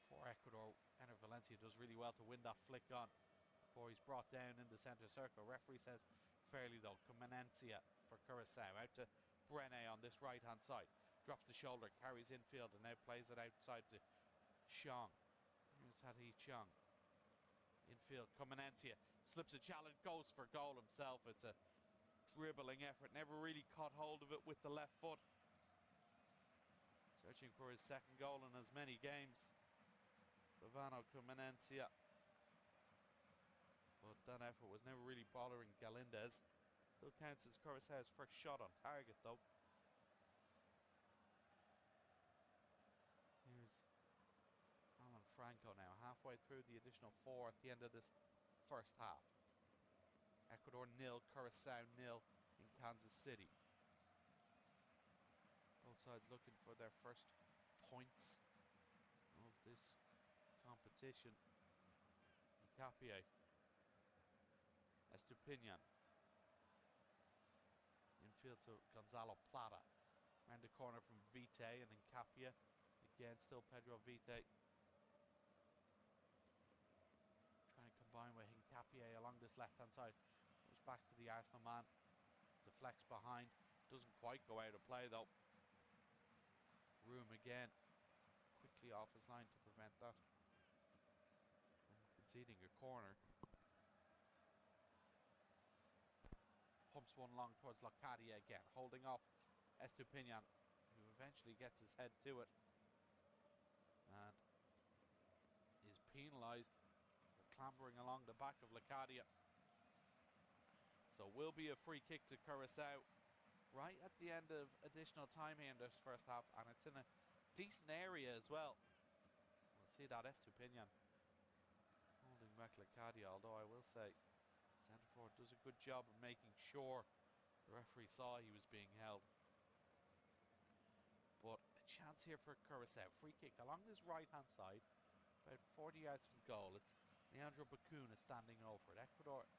for Ecuador. Ener Valencia does really well to win that flick on before he's brought down in the centre circle. Referee says fairly though. Comenencia for Curacao. Out to Brene on this right-hand side. Drops the shoulder, carries infield and now plays it outside to Xiong. Here's Hati Xiong. Infield, Comenencia slips a challenge, goes for goal himself. It's a dribbling effort, never really caught hold of it with the left foot. Searching for his second goal in as many games. Ivano Comenencia. But that effort was never really bothering Galindez. Still counts as Curacao's first shot on target though. Here's Alan Franco now, halfway through the additional 4 at the end of this first half. Ecuador 0, Curacao 0 in Kansas City. Both sides looking for their first points of this competition. Hincapié. Estupinian. Infield to Gonzalo Plata. Around the corner from Vite and Hincapié. Again, still Pedro Vite. Trying to combine with Hincapié along this left-hand side. Goes back to the Arsenal man. Deflects behind. Doesn't quite go out of play though. Room again. Quickly off his line to prevent that from conceding a corner. Pumps one long towards Locadia again. Holding off Estupinian, who eventually gets his head to it. And is penalised for clambering along the back of Locadia. So will be a free kick to Curacao right at the end of additional time here in this first half, and it's in a decent area as well. We'll see that Estupinian holding back Locadia, although I will say centre forward does a good job of making sure the referee saw he was being held. But a chance here for Curacao. Free kick along this right hand side, about 40 yards from goal. It's Leandro Bacuna standing over it. Ecuador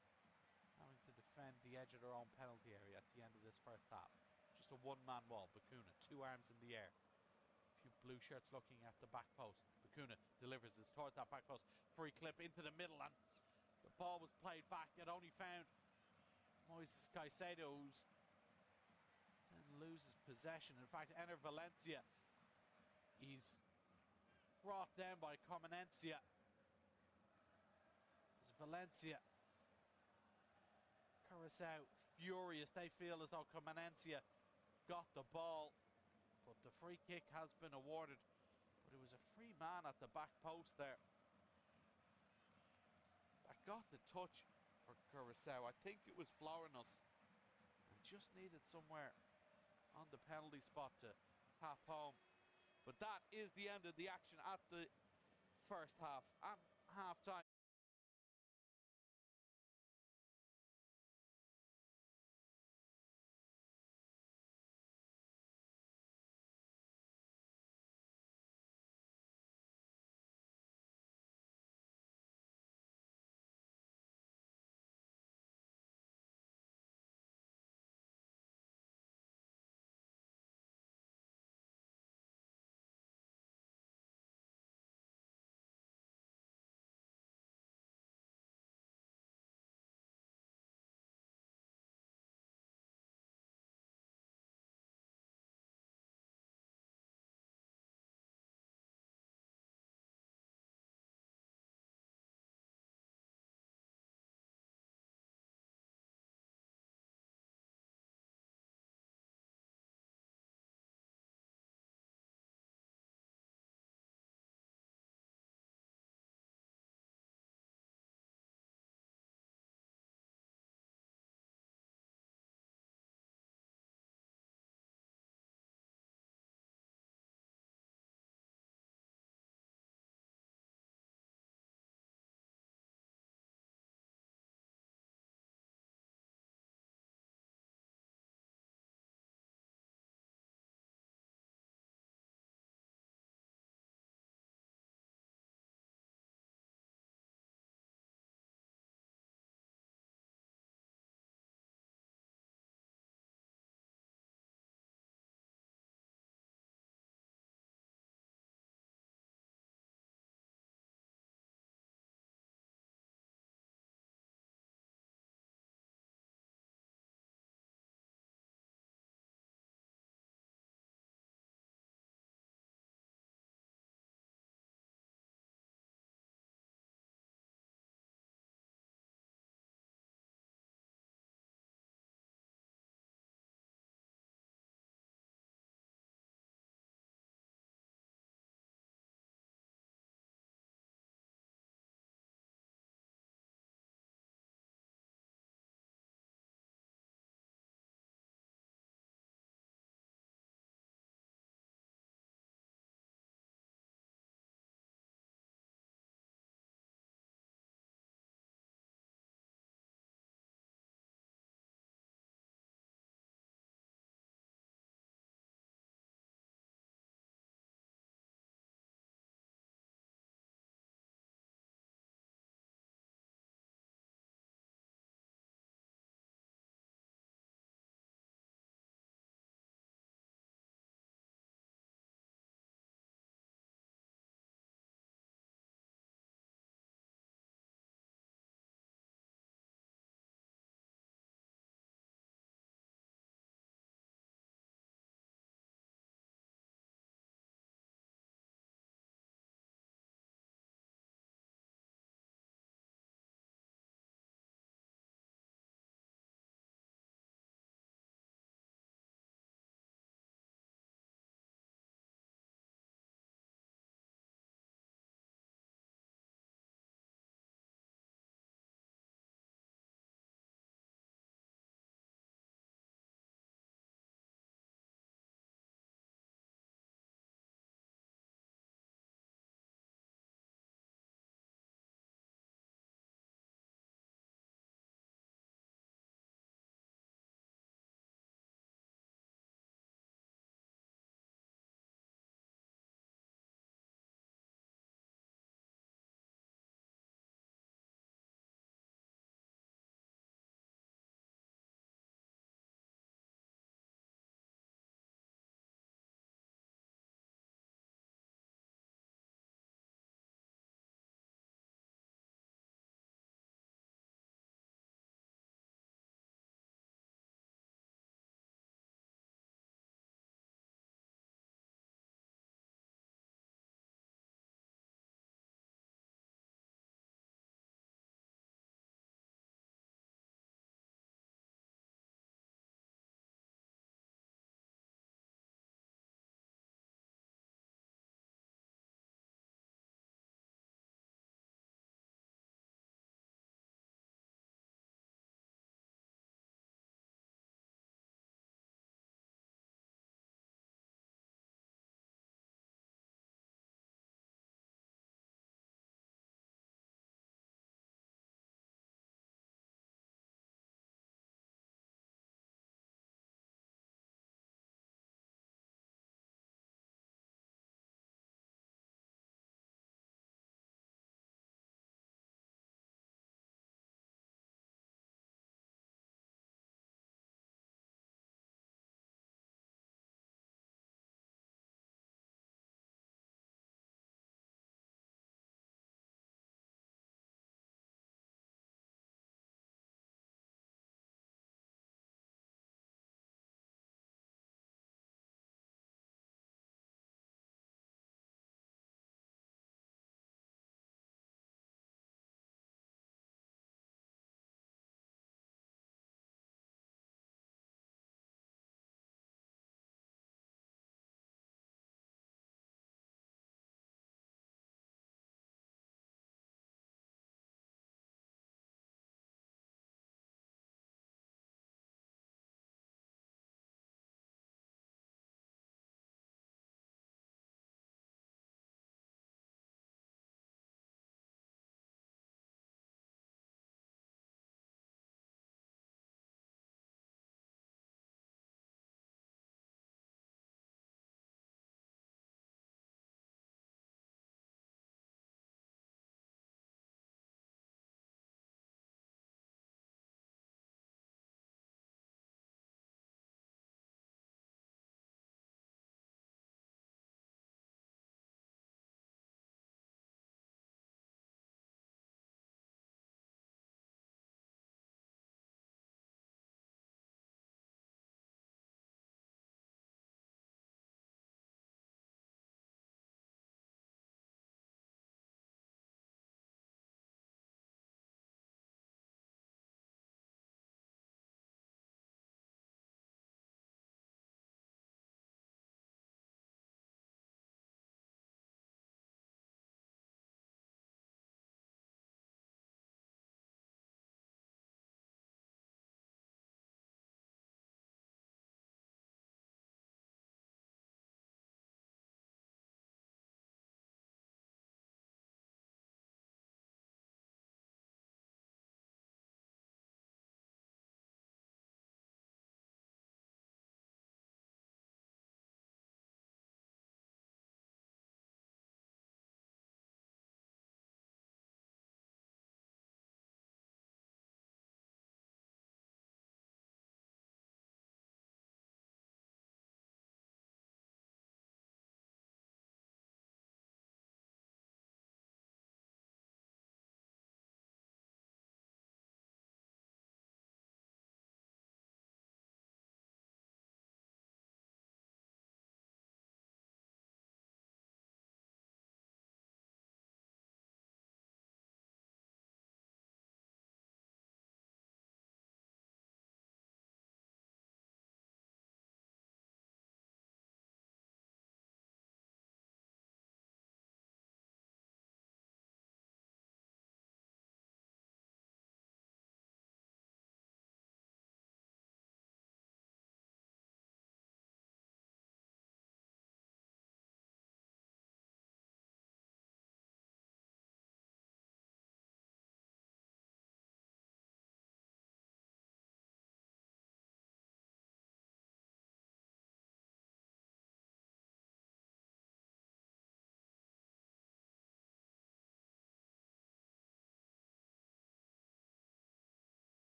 having to defend the edge of their own penalty area at the end of this first half. Just a one-man wall. Bacuna, 2 arms in the air. A few blue shirts looking at the back post. Bacuna delivers this toward that back post. Free clip into the middle, and the ball was played back. It only found Moises Caicedo, who's then loses possession. In fact, Ener Valencia, he's brought down by Comenencia. It's Valencia. Curacao furious. They feel as though Comenencia got the ball, but the free kick has been awarded. But it was a free man at the back post there that got the touch for Curacao. I think it was Florinus, and just needed somewhere on the penalty spot to tap home. But that is the end of the action at the first half. At half time.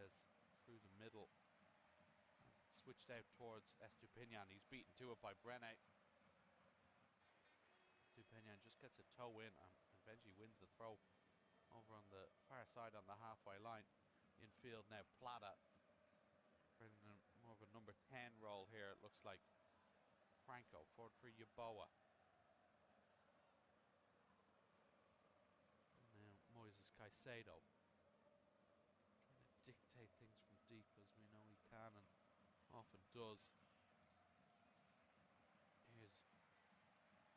Rodriguez through the middle. As it's switched out towards Estupiñán. He's beaten to it by Brene. Estupiñán just gets a toe in and eventually wins the throw over on the far side on the halfway line. Infield now Plata. Playing more of a number 10 role here, it looks like. Franco forward for Yeboah. And now Moises Caicedo. Trying to dictate things from deep, as we know he can and often does. Here's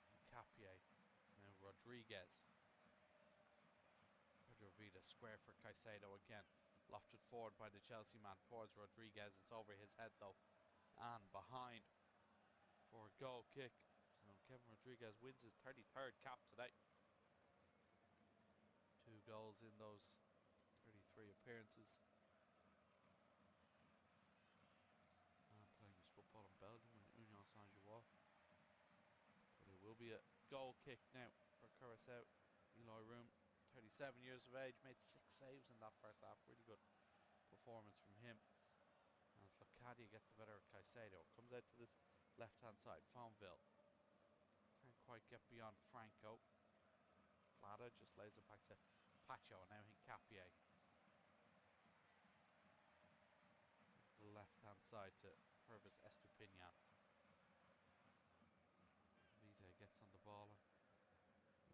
Hincapié. Now Rodriguez. Pedro Vida square for Caicedo again. Lofted forward by the Chelsea man towards Rodriguez. It's over his head though. And behind for a goal kick. So Kevin Rodriguez wins his 33rd cap today. 2 goals in those 33 appearances. And playing his football in Belgium with Union Saint-Gilloise. But it will be a goal kick now for Curacao. Eloy Room, 37 years of age, made 6 saves in that first half. Really good performance from him. As Locadia gets the better of Caicedo. Comes out to this left-hand side. Fonville. Can't quite get beyond Franco. Plata just lays it back to Pacho. Now Hincapié. To the left-hand side to Purvis Estupiñán. Vita gets on the ball and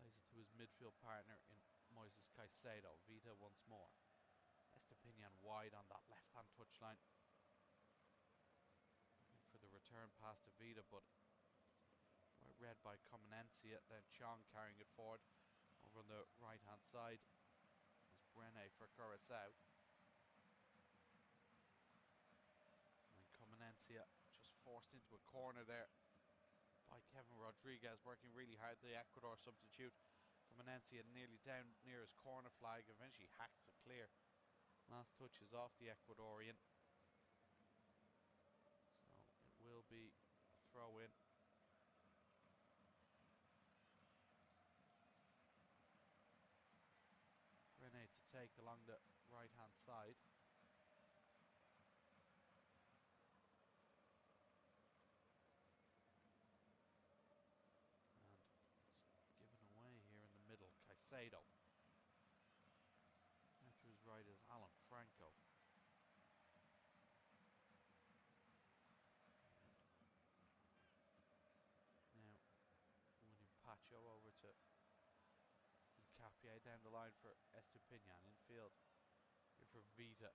lays it to his midfield partner in Moises Caicedo. Vita once more. Estupiñán wide on that left-hand touchline. Looking for the return pass to Vita, but it's read by Comenencia. Then Chong carrying it forward over on the right-hand side. Is Brene for Curacao. And Comenencia just forced into a corner there by Kevin Rodriguez, working really hard, the Ecuador substitute. Comenencia nearly down near his corner flag, eventually hacks it clear. Last touch is off the Ecuadorian. So it will be a throw in. Brene to take along the right hand side. And it's given away here in the middle. Caicedo. Now to his right is Alan Franco. And now William Pacho over to Hincapié down the line for Estupiñán. Infield here for Vita.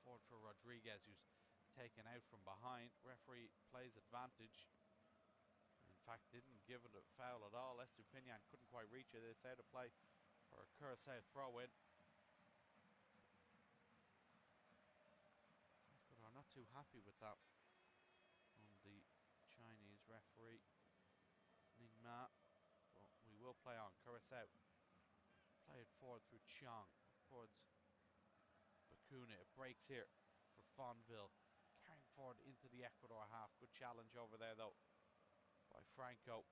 Forward for Rodriguez, who's taken out from behind. Referee plays advantage. In fact, didn't give it a foul at all. Estupiñán couldn't quite reach it. It's out of play for a Curacao throw-in. Ecuador not too happy with that on the Chinese referee, Ning Ma. But we will play on. Curacao play it forward through Chong towards Bakuna. It breaks here for Fonville. Carrying forward into the Ecuador half. Good challenge over there though by Franco.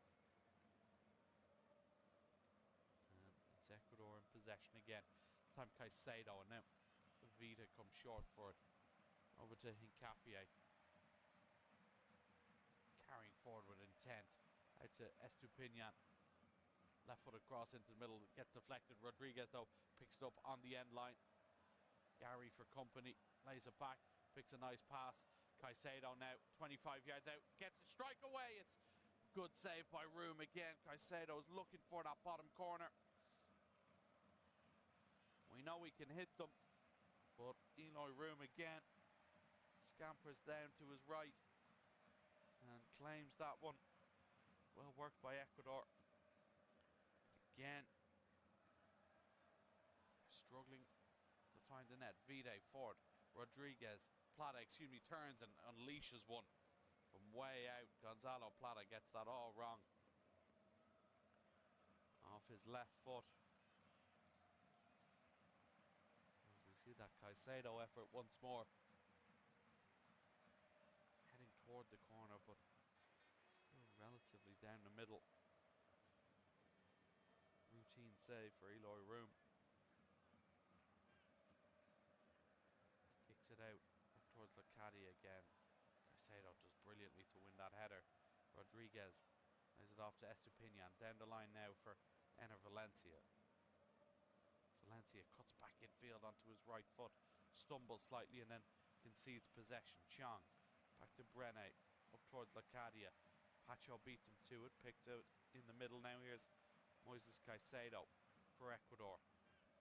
And it's Ecuador in possession again. This time Caicedo, and now Vita comes short for it. Over to Hincapié. Carrying forward with intent. Out to Estupiñán. Left foot across into the middle. It gets deflected. Rodriguez though picks it up on the end line. Gary for company. Lays it back. Picks a nice pass. Caicedo now 25 yards out. Gets a strike away. It's good save by Room again. Caicedo is looking for that bottom corner. We know he can hit them. But Eloy Room again scampers down to his right and claims that one. Well worked by Ecuador. But again, they're struggling to find the net. Vide forward. Rodriguez. Plata, turns and unleashes one from way out. Gonzalo Plata gets that all wrong. Off his left foot. As we see that Caicedo effort once more. Heading toward the corner, but still relatively down the middle. Routine save for Eloy Room. He kicks Caicedo does brilliantly to win that header. Rodriguez lays it off to Estupiñán. Down the line now for Ener Valencia. Valencia cuts back infield onto his right foot, stumbles slightly and then concedes possession. Chong back to Brene, up towards Lacadia. Pacho beats him to it, picked out in the middle now. Here's Moises Caicedo for Ecuador,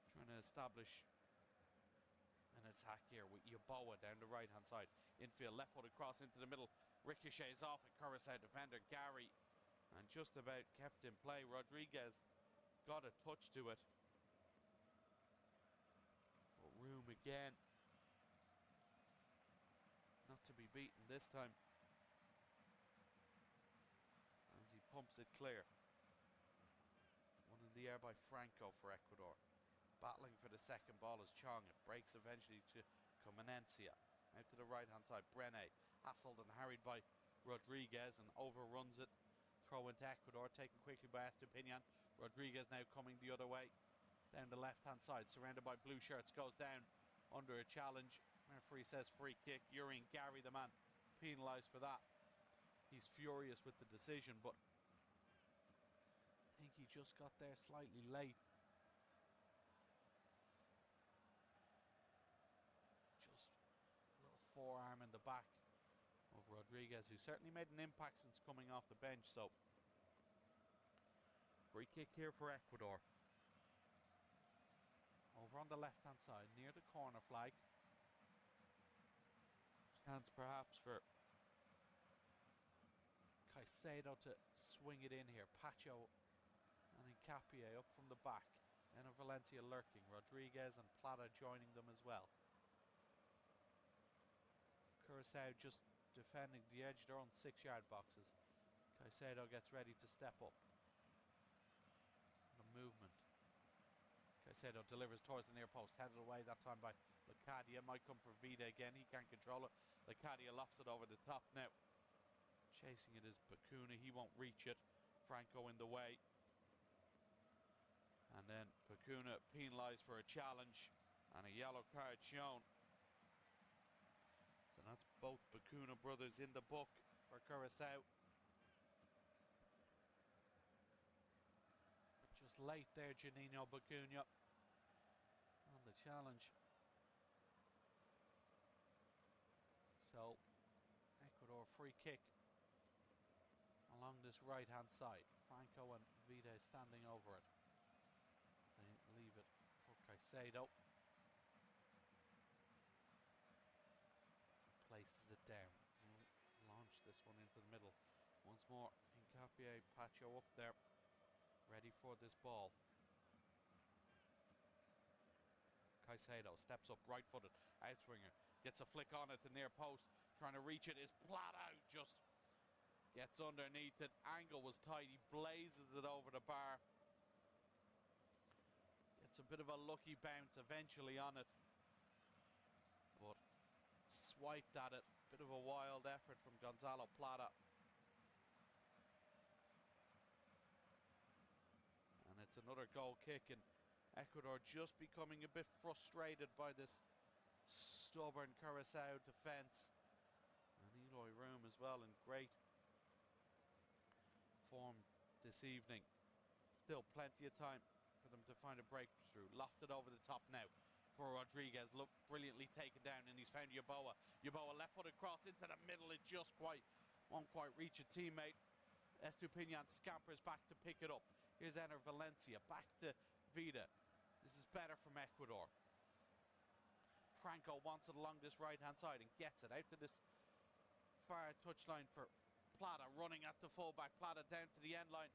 trying to establish an attack here with Yeboah down the right hand side. Infield, left footed cross into the middle, ricochets off a Curacao defender, Gary, and just about kept in play. Rodriguez got a touch to it, but room again not to be beaten this time as he pumps it clear. One in the air by Franco for Ecuador. Battling for the second ball is Chong. It breaks eventually to Comenencia. Out to the right hand side, Brene, hassled and harried by Rodriguez and overruns it. Throw into Ecuador, taken quickly by Estupiñán. Rodriguez now coming the other way. Down the left hand side, surrounded by blue shirts, goes down under a challenge. Referee says free kick. Urian Gary, the man penalised for that. He's furious with the decision, but I think he just got there slightly late. Just a little forearm in the back of Rodriguez, who certainly made an impact since coming off the bench. So free kick here for Ecuador. Over on the left hand side, near the corner flag. Chance perhaps for Caicedo to swing it in here. Pacho and Hincapié up from the back. Ener Valencia lurking. Rodriguez and Plata joining them as well. Curacao just defending the edge of their own 6-yard boxes. Caicedo gets ready to step up. The movement. Caicedo delivers towards the near post, headed away that time by Lacadia. Might come for Vida again, he can't control it. Lacadia lofts it over the top now. Chasing it is Bacuna, he won't reach it. Franco in the way. And then Bacuna penalised for a challenge and a yellow card shown. So that's both Bacuna brothers in the book for Curacao. Just late there, Janino Bacuna on the challenge. So Ecuador free kick along this right hand side. Franco and Vida standing over it. They leave it for Caicedo. Places it down. Launch this one into the middle. Once more, Hincapié, Pacho up there, ready for this ball. Caicedo steps up, right-footed, outswinger, gets a flick on at the near post, trying to reach it is Plata, just gets underneath it. Angle was tight, he blazes it over the bar. Gets a bit of a lucky bounce eventually on it, but swiped at it. Bit of a wild effort from Gonzalo Plata. And it's another goal kick, and Ecuador just becoming a bit frustrated by this stubborn Curacao defence. And Eloy Room as well in great form this evening. Still plenty of time for them to find a breakthrough. Lofted over the top now for Rodriguez. Look, brilliantly taken down, and he's found Yeboah. Yeboah left-footed cross into the middle. It just won't quite reach a teammate. Estupiñán scampers back to pick it up. Here's Ener Valencia, back to Vida. This is better from Ecuador. Franco wants it along this right-hand side and gets it out to this far touchline for Plata, running at the fullback. Plata down to the end line.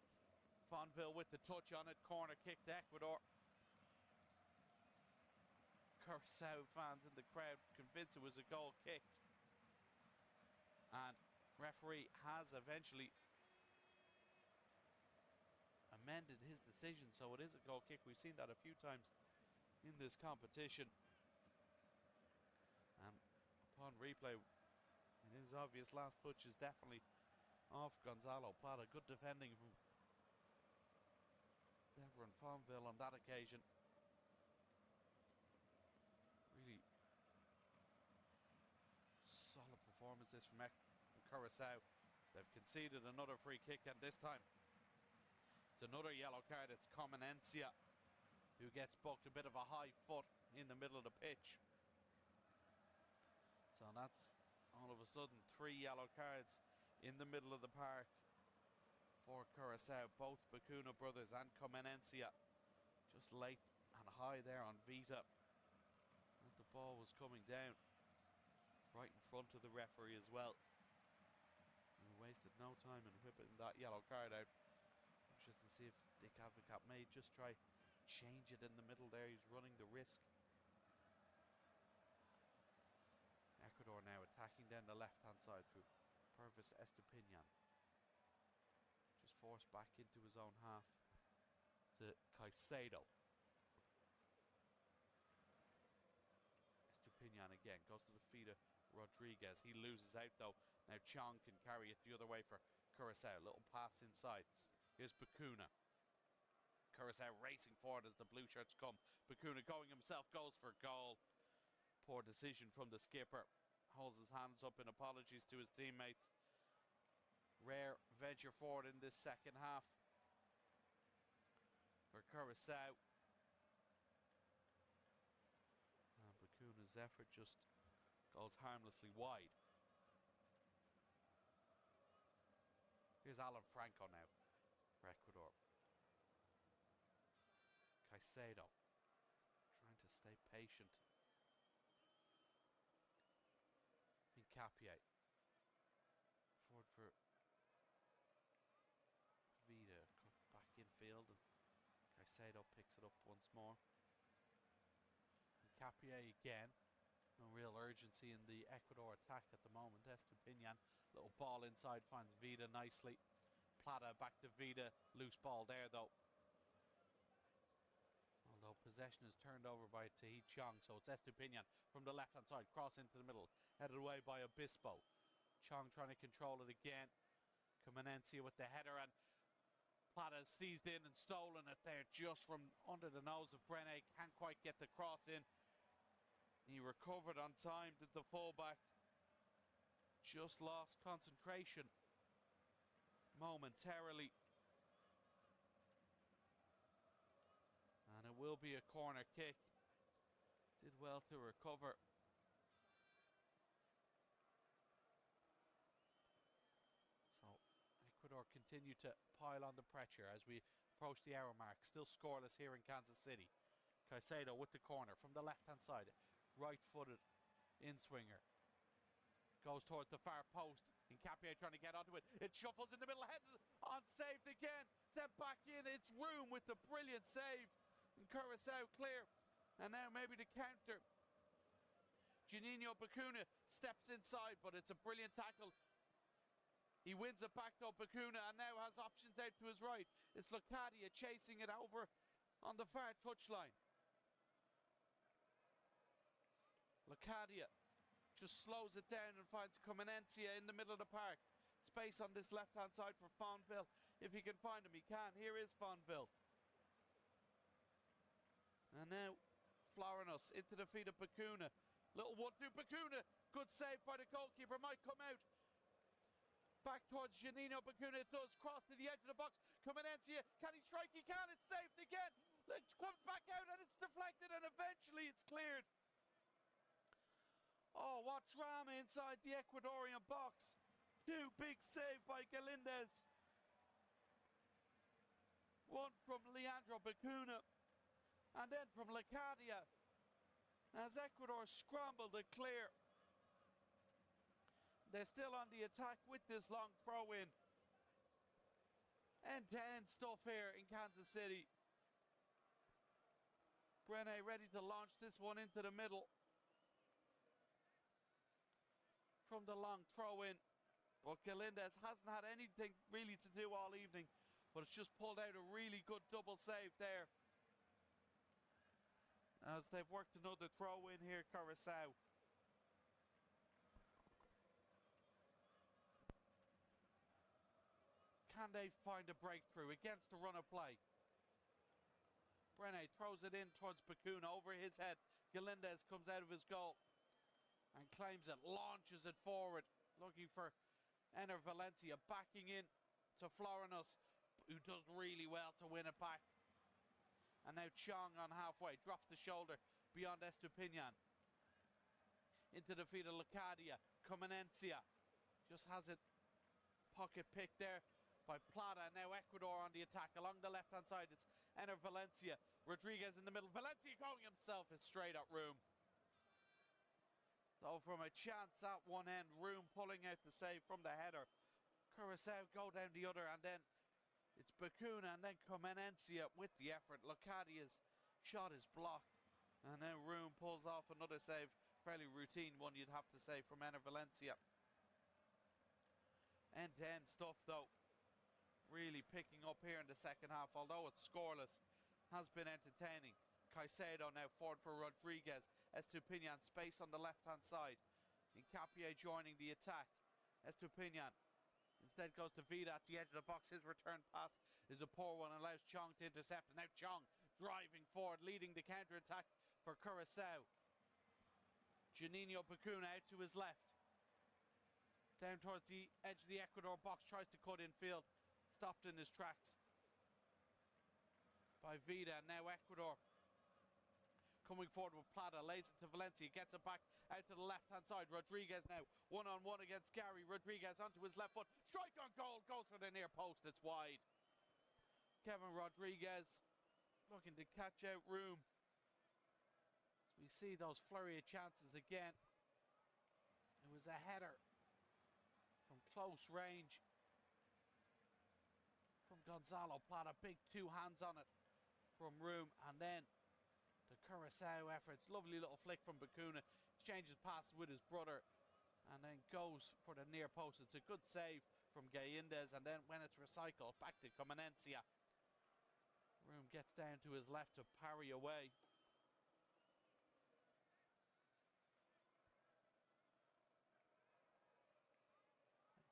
Fonville with the touch on it. Corner kick to Ecuador. Curacao fans in the crowd convinced it was a goal kick. And referee has eventually amended his decision, so it is a goal kick. We've seen that a few times in this competition. And upon replay, it is obvious last touch is definitely off Gonzalo Plata. Good defending from Devon Fonville on that occasion. Really solid performance this from Curacao. They've conceded another free kick, and this time it's another yellow card. It's Comenencia who gets booked a bit of a high foot in the middle of the pitch. So that's all of a sudden 3 yellow cards in the middle of the park for Curacao. Both Bacuna brothers and Comenencia just late and high there on Vita as the ball was coming down right in front of the referee as well. He wasted no time in whipping that yellow card out. Just to see if Dick Advocat may just try change it in the middle there. He's running the risk. Ecuador now attacking down the left hand side through Purvis Estupiñán. Just forced back into his own half to Caicedo. Estupiñán again goes to the feet of Rodriguez. He loses out though. Now Chong can carry it the other way for Curacao. Little pass inside. Here's Bacuna. Curacao racing forward as the blue shirts come. Bacuna going himself, goes for goal. Poor decision from the skipper. Holds his hands up in apologies to his teammates. Rare venture forward in this second half for Curacao. And Bacuna's effort just goes harmlessly wide. Here's Alan Franco now for Ecuador. Caicedo trying to stay patient. Hincapié forward for Vida, cut back infield, and Caicedo picks it up once more. Hincapié again. No real urgency in the Ecuador attack at the moment. Estupiñán, little ball inside, finds Vida nicely. Plata back to Vida, loose ball there though. Although possession is turned over by Tahi Chong, so it's Estupiñán from the left-hand side, cross into the middle, headed away by Obispo. Chong trying to control it again. Comenencia with the header, and Plata seized in and stolen it there just from under the nose of Brene. Can't quite get the cross in. He recovered on time, did the fullback. Just lost concentration momentarily. And it will be a corner kick. Did well to recover. So Ecuador continue to pile on the pressure as we approach the hour mark. Still scoreless here in Kansas City. Caicedo with the corner from the left-hand side. Right-footed in-swinger. Goes towards the far post. Hincapié trying to get onto it. It shuffles in the middle, headed on, saved again. Sent back in. It's Room with the brilliant save. And Curacao clear. And now maybe the counter. Juninho Bacuna steps inside, but it's a brilliant tackle. He wins it back though, Bacuna, and now has options out to his right. It's Locadia chasing it over on the far touchline. Locadia just slows it down and finds Comenencia in the middle of the park. Space on this left-hand side for Fonville. If he can find him, he can. Here is Fonville. And now Florinos into the feet of Bacuna. Little 1-2 Bacuna. Good save by the goalkeeper. Might come out. Back towards Juninho Bacuna. It does. Cross to the edge of the box. Comenencia. Can he strike? He can. It's saved again. It comes back out and it's deflected and eventually it's cleared. Oh, what drama inside the Ecuadorian box. 2 big save by Galindez. One from Leandro Bacuna. And then from Locadia. As Ecuador scrambled to clear. They're still on the attack with this long throw-in. End-to-end stuff here in Kansas City. Brene ready to launch this one into the middle. From the long throw-in. But Galindez hasn't had anything really to do all evening. But it's just pulled out a really good double save there. As they've worked another throw-in here, Curacao. Can they find a breakthrough against the run of play? Brene throws it in towards Bacuna over his head. Galindez comes out of his goal and claims it, launches it forward, looking for Ener Valencia backing in to Florinus, who does really well to win it back. And now Chong on halfway, drops the shoulder beyond Estupiñán. Into the feet of Locadia. Comenencia just has it pocket picked there by Plata. Now Ecuador on the attack along the left hand side. It's Ener Valencia. Rodriguez in the middle. Valencia going himself. It's straight at Room. So from a chance at one end, Room pulling out the save from the header. Curacao go down the other, and then it's Bacuna and then Comenencia with the effort. Locadia's shot is blocked, and then Room pulls off another save. Fairly routine one, you'd have to say, from Ener Valencia. End-to-end stuff, though. Really picking up here in the second half, although it's scoreless. Has been entertaining. Caicedo now forward for Rodriguez. Estupiñán space on the left-hand side. Hincapié joining the attack. Estupiñán instead goes to Vida at the edge of the box. His return pass is a poor one, allows Chong to intercept. And now Chong driving forward, leading the counter-attack for Curacao. Juninho Bacuna out to his left. Down towards the edge of the Ecuador box, tries to cut in field. Stopped in his tracks by Vida. Now Ecuador coming forward with Plata, lays it to Valencia, gets it back out to the left-hand side. Rodriguez now one-on-one against Gary. Rodriguez onto his left foot, strike on goal, goes for the near post, it's wide. Kevin Rodriguez looking to catch out Room. As we see those flurry of chances again. It was a header from close range from Gonzalo Plata. Big two hands on it from Room, and then the Curacao efforts. Lovely little flick from Bacuna. Exchanges passes with his brother and then goes for the near post. It's a good save from Gaindez, and then when it's recycled, back to Comenencia. Room gets down to his left to parry away.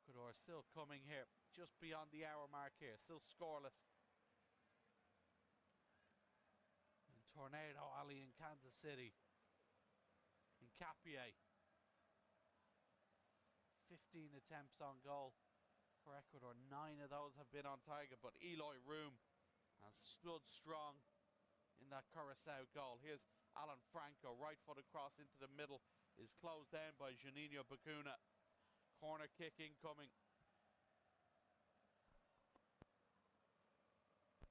Ecuador still coming here, just beyond the hour mark here, still scoreless. And Tornado Alley in Kansas City. Hincapié. 15 attempts on goal for Ecuador. 9 of those have been on target, but Eloy Room has stood strong in that Curacao goal. Here's Alan Franco, right foot across into the middle, is closed down by Juninho Bacuna. Corner kick incoming.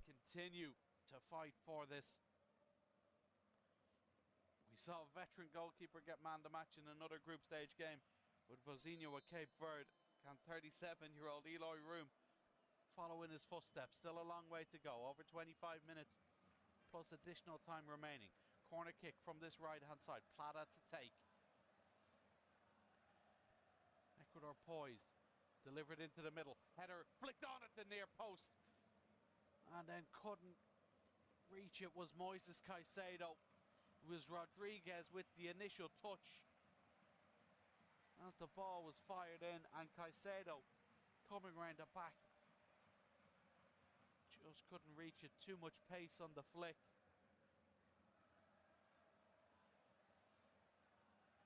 Continue to fight for this. We saw a veteran goalkeeper get man the match in another group stage game with Vozinho at Cape Verde. Can 37-year-old Eloy Room follow in his footsteps? Still a long way to go. Over 25 minutes plus additional time remaining. Corner kick from this right-hand side. Plata to take. Ecuador poised. Delivered into the middle. Header flicked on at the near post. And then couldn't reach it was Moises Caicedo. It was Rodriguez with the initial touch as the ball was fired in, and Caicedo coming around the back just couldn't reach it. Too much pace on the flick.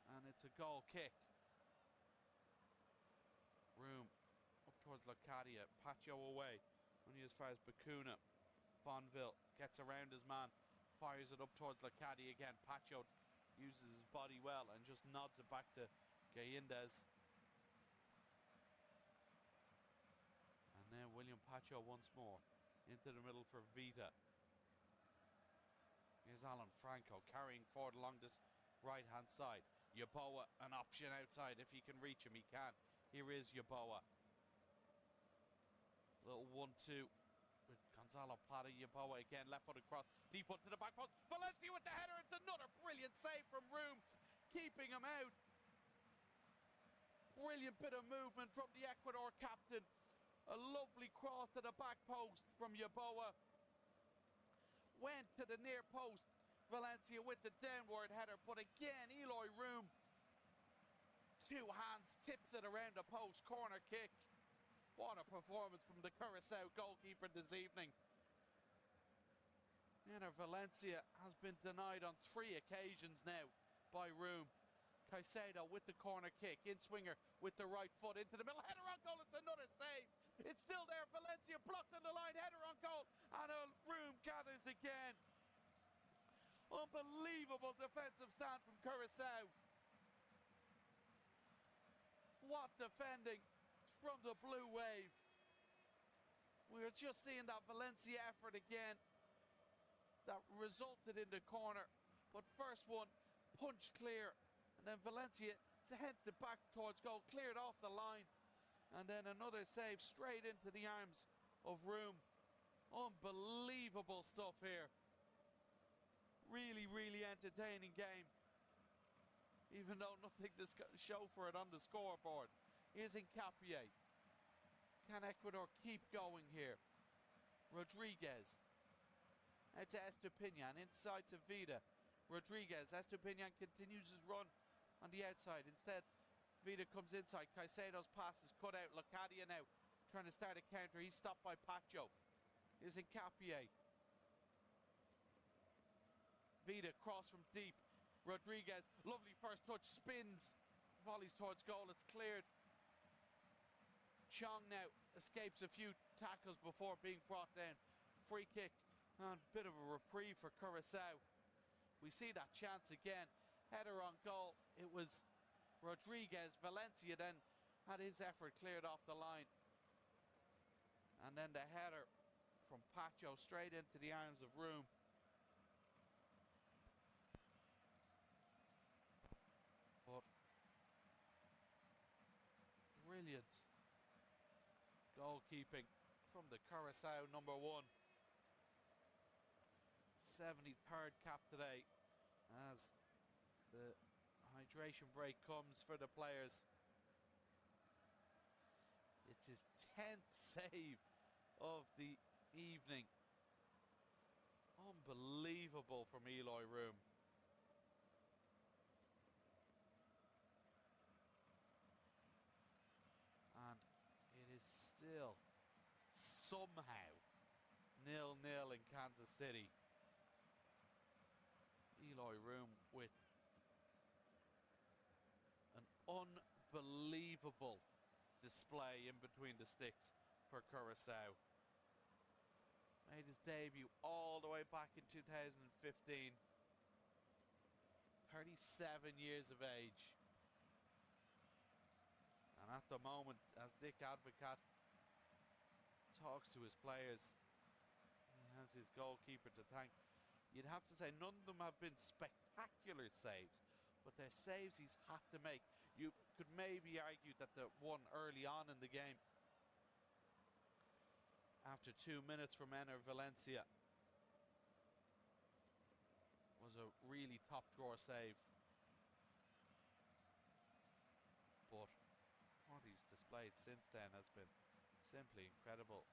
And it's a goal kick. Room up towards Locadia. Pacho away. Only as far as Bacuna. Fonville gets around his man. Fires it up towards Locadia again. Pacho uses his body well and just nods it back to Gaindez. And now William Pacho once more into the middle for Vita. Here's Alan Franco carrying forward along this right hand side. Yeboah an option outside. If he can reach him, he can. Here is Yeboah. Little 1-2 with Gonzalo Plata. Yeboah again, left foot across, deep onto the back post. Valencia with the header. It's another brilliant save from Room, keeping him out. Brilliant bit of movement from the Ecuador captain. A lovely cross to the back post from Yeboah. Went to the near post. Valencia with the downward header, but again Eloy Room, two hands, tips it around the post. Corner kick. What a performance from the Curacao goalkeeper this evening. Ener Valencia has been denied on 3 occasions now by Room. Caicedo with the corner kick. In swinger with the right foot into the middle. Header on goal. It's another save. It's still there. Valencia blocked on the line. Header on goal. And a room gathers again. Unbelievable defensive stand from Curacao. What defending from the blue wave. We're just seeing that Valencia effort again that resulted in the corner. But first one punched clear, and then Valencia headed back towards goal, cleared off the line, and then another save straight into the arms of Room. Unbelievable stuff here. Really entertaining game, even though nothing to show for it on the scoreboard. Here's Hincapié. Can Ecuador keep going here? Rodriguez. Out to Estupiñán, inside to Vida. Rodriguez. Estupiñán continues his run on the outside. Instead, Vida comes inside. Caicedo's pass is cut out. Locadia now trying to start a counter. He's stopped by Pacho. Here's Hincapié. Vida cross from deep. Rodriguez, lovely first touch, spins, volleys towards goal. It's cleared. Chong now escapes a few tackles before being brought down. Free kick and a bit of a reprieve for Curacao. We see that chance again. Header on goal. It was Rodriguez. Valencia then had his effort cleared off the line. And then the header from Pacho straight into the arms of Room. But brilliant goalkeeping from the Curacao number 1. 73rd cap today as the hydration break comes for the players. It's his 10th save of the evening. Unbelievable from Eloy Room. And it is still somehow 0-0 in Kansas City. Eloy Room with an unbelievable display in between the sticks for Curacao. Made his debut all the way back in 2015. 37 years of age. And at the moment, as Dick Advocat talks to his players, he has his goalkeeper to thank. You'd have to say none of them have been spectacular saves, but they're saves he's had to make. You could maybe argue that the one early on in the game, after 2 minutes from Enner Valencia, was a really top drawer save. But what he's displayed since then has been simply incredible.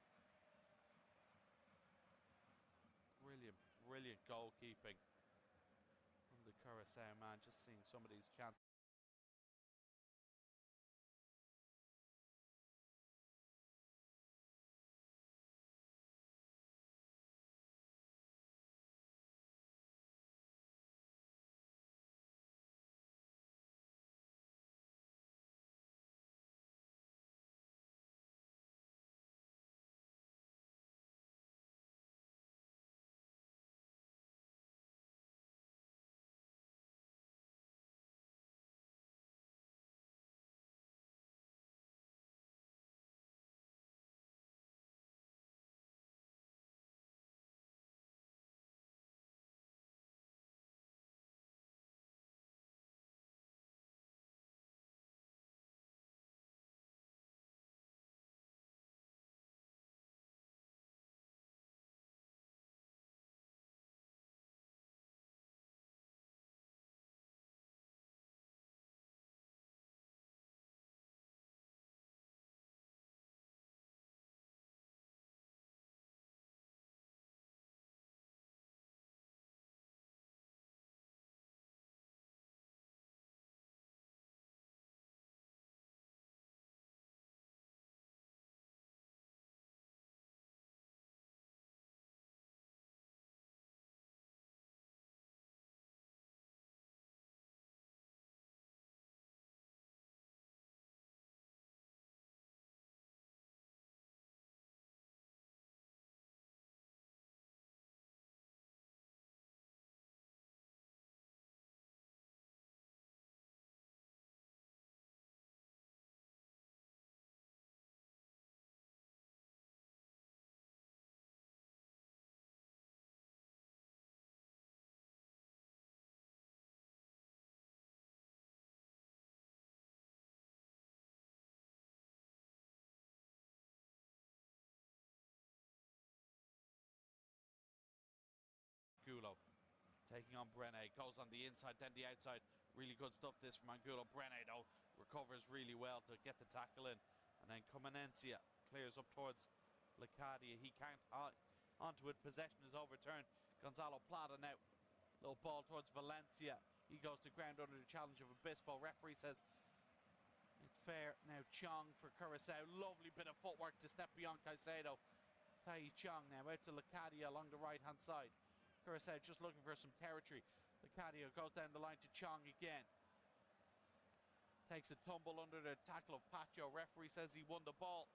Brilliant goalkeeping from the Curacao man. Just seeing some of these chances. taking on Brene, goes on the inside, then the outside. Really good stuff this from Angulo. Brene, though, recovers really well to get the tackle in. And then Comenencia clears up towards Lecadia. He can't onto it. Possession is overturned. Gonzalo Plata now. Little ball towards Valencia. He goes to ground under the challenge of Obispo. Referee says it's fair. Now Chong for Curacao. Lovely bit of footwork to step beyond Caicedo. Tai Chong now out to Lecadia along the right hand side. Curacao just looking for some territory. Lecadia goes down the line to Chong again. Takes a tumble under the tackle of Pacho. Referee says he won the ball.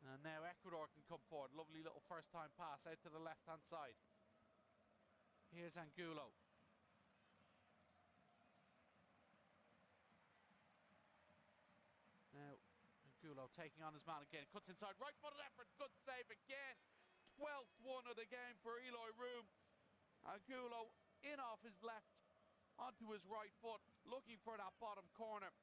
And now Ecuador can come forward. Lovely little first time pass out to the left hand side. Here's Angulo. Now Angulo taking on his man again. Cuts inside. Right footed effort. Good save again. 12th one of the game for Eloy Room. Angulo in off his left onto his right foot, looking for that bottom corner.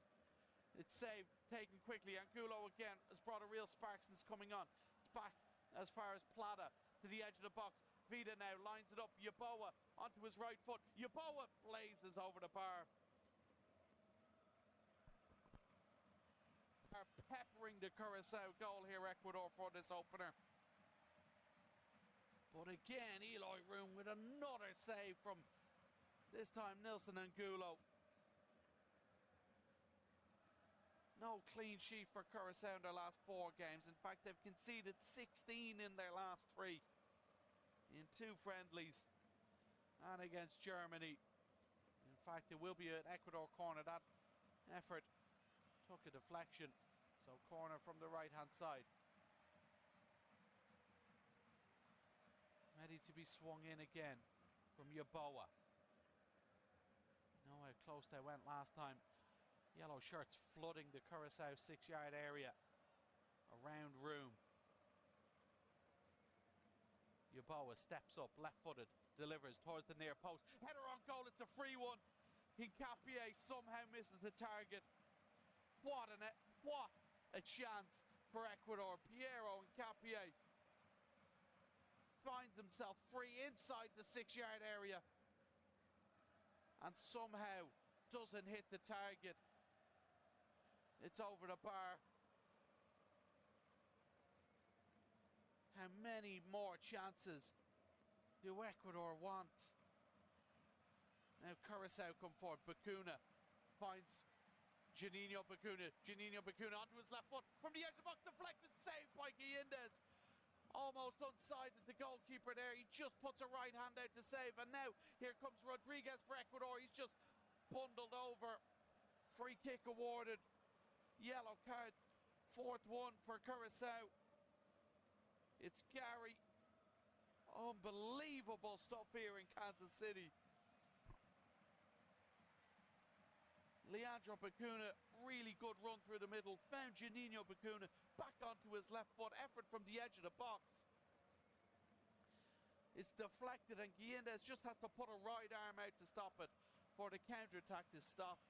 It's saved, taken quickly. Angulo again has brought a real spark since coming on. It's back as far as Plata to the edge of the box. Vida now lines it up. Yaboa onto his right foot. Yaboa blazes over the bar. Are peppering the Curacao goal here, Ecuador, for this opener. But again, Eloy Room with another save from, this time, Nilson Angulo. No clean sheet for Curacao in their last 4 games. In fact, they've conceded 16 in their last 3. In 2 friendlies and against Germany. In fact, it will be an Ecuador corner. That effort took a deflection. So corner from the right-hand side. Ready to be swung in again from Yaboa. You know how close they went last time. Yellow shirts flooding the Curacao 6-yard area. Around Room. Yaboa steps up, left-footed, delivers towards the near post. Header on goal, it's a free one. Hincapié somehow misses the target. What a chance for Ecuador. Piero Hincapié finds himself free inside the 6-yard area and somehow doesn't hit the target. It's over the bar. How many more chances do Ecuador want? Now Curacao come forward. Bacuna finds Juninho Bacuna. Juninho Bacuna onto his left foot from the edge of the box. Deflected, saved by Guillendes. Almost unsided the goalkeeper there. He just puts a right hand out to save. And now here comes Rodriguez for Ecuador. He's just bundled over. Free kick awarded. Yellow card. 4th one for Curacao. It's Gary. Unbelievable stuff here in Kansas City. Leandro Bacuna, really good run through the middle. Found Juninho Bacuna back onto his left foot. Effort from the edge of the box. It's deflected and Guillendes just has to put a right arm out to stop it for the counter-attack is stopped.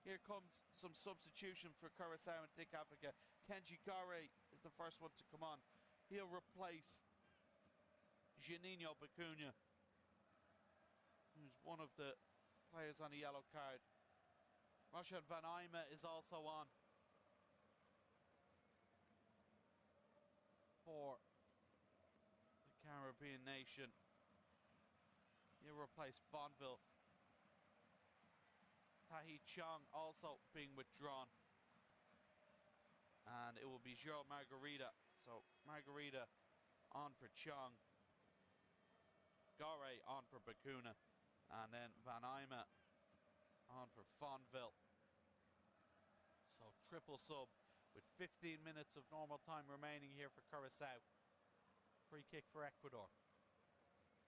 Here comes some substitution for Curacao and Dick Africa. Kenji Gare is the first one to come on. He'll replace Juninho Bacuna, who's one of the players on the yellow card. Roshan Van Eyme is also on for the Caribbean nation. He'll replace Fonville. Tahi Chong also being withdrawn. And it will be Joe Margarita. So Margarita on for Chong. Gare on for Bacuna. And then Van Eyme on for Fonville. So triple sub with 15 minutes of normal time remaining here for Curacao. Free kick for Ecuador.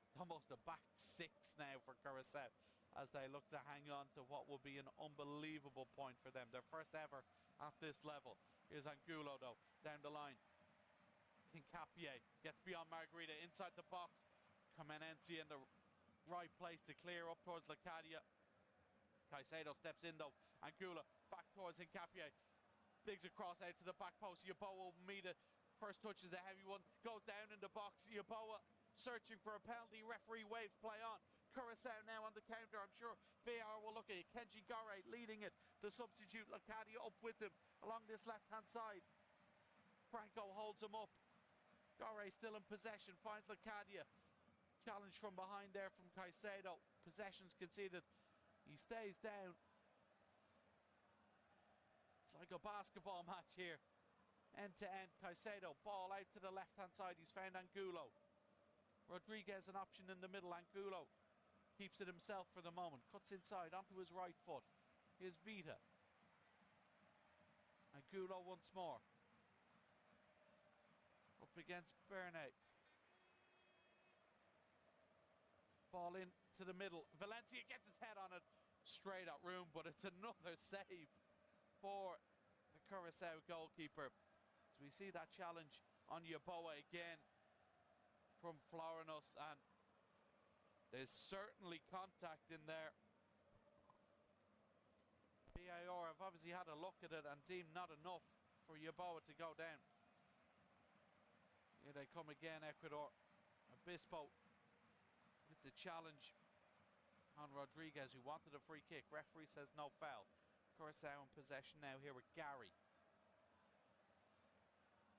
It's almost a back 6 now for Curacao as they look to hang on to what will be an unbelievable point for them. Their first ever at this level. Here's Angulo though, down the line. Hincapié gets beyond Margarita, inside the box. Comenencia in the right place to clear up towards Lecadia. Caicedo steps in though. Angulo back towards Hincapié. Digs across out to the back post. Yaboa will meet it first touch is a heavy one. Goes down in the box. Yeboah searching for a penalty. Referee waves play on. Curacao now on the counter. I'm sure VAR will look at it. Kenji Gore leading it. The substitute Locadia up with him along this left-hand side. Franco holds him up. Gore still in possession. Finds Locadia. Challenge from behind there from Caicedo. Possession's conceded. He stays down. It's like a basketball match here. End to end. Caicedo. Ball out to the left-hand side. He's found Angulo. Rodriguez an option in the middle. Angulo keeps it himself for the moment. Cuts inside onto his right foot. Here's Vita. Angulo once more. Up against Bernay. Ball in to the middle. Valencia gets his head on it. Straight at room, but it's another save for the Curacao goalkeeper. So we see that challenge on Yeboah again from Florinus, and there's certainly contact in there. VAR have obviously had a look at it and deemed not enough for Yeboah to go down. Here they come again, Ecuador. Obispo with the challenge on Rodriguez, who wanted a free kick. Referee says no foul. Curacao in possession now here with Gary.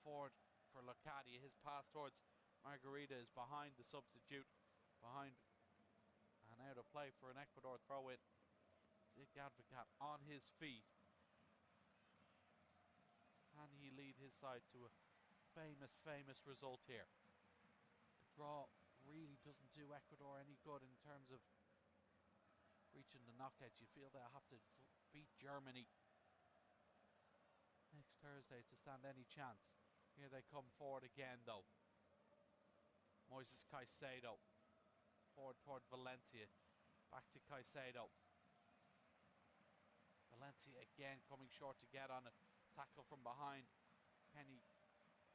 Forward for Locadia. His pass towards Margarita is behind the substitute. Behind and out of play for an Ecuador throw-in. Dick Advocat on his feet. Can he lead his side to a famous result here? The draw really doesn't do Ecuador any good in terms of reaching the knockout. You feel they'll have to beat Germany next Thursday to stand any chance. Here they come forward again though. Moises Caicedo forward toward Valencia. Back to Caicedo. Valencia again coming short to get on it. Tackle from behind. Kenny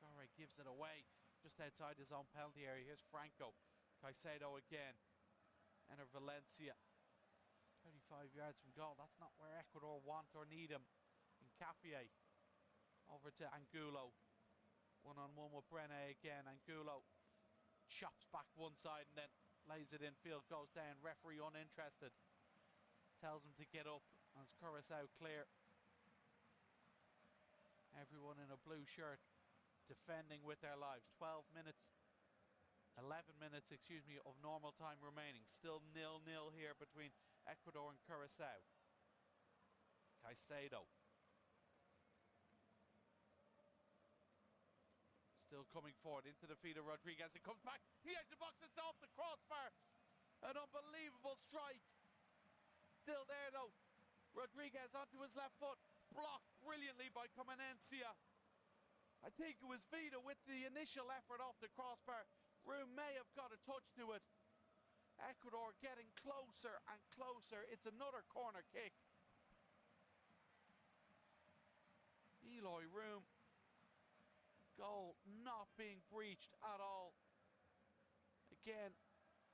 Gore gives it away just outside his own penalty area. Here's Franco. Caicedo again. Enter Valencia. 35 yards from goal. That's not where Ecuador want or need him. Hincapié over to Angulo. One-on-one with Brenner again. Angulo chops back one side and then lays it in field. Goes down. Referee uninterested. Tells him to get up as Curacao clear. Everyone in a blue shirt defending with their lives. 11 minutes, excuse me, of normal time remaining. Still 0-0 here between Ecuador and Curacao. Caicedo. Still coming forward into the feet of Rodriguez. It comes back. The edge of the box. It's off the crossbar. An unbelievable strike. Still there though. Rodriguez onto his left foot. Blocked brilliantly by Comenencia. I think it was Vita with the initial effort off the crossbar. Room may have got a touch to it. Ecuador getting closer and closer. It's another corner kick. Eloy Room. Goal not being breached at all. Again,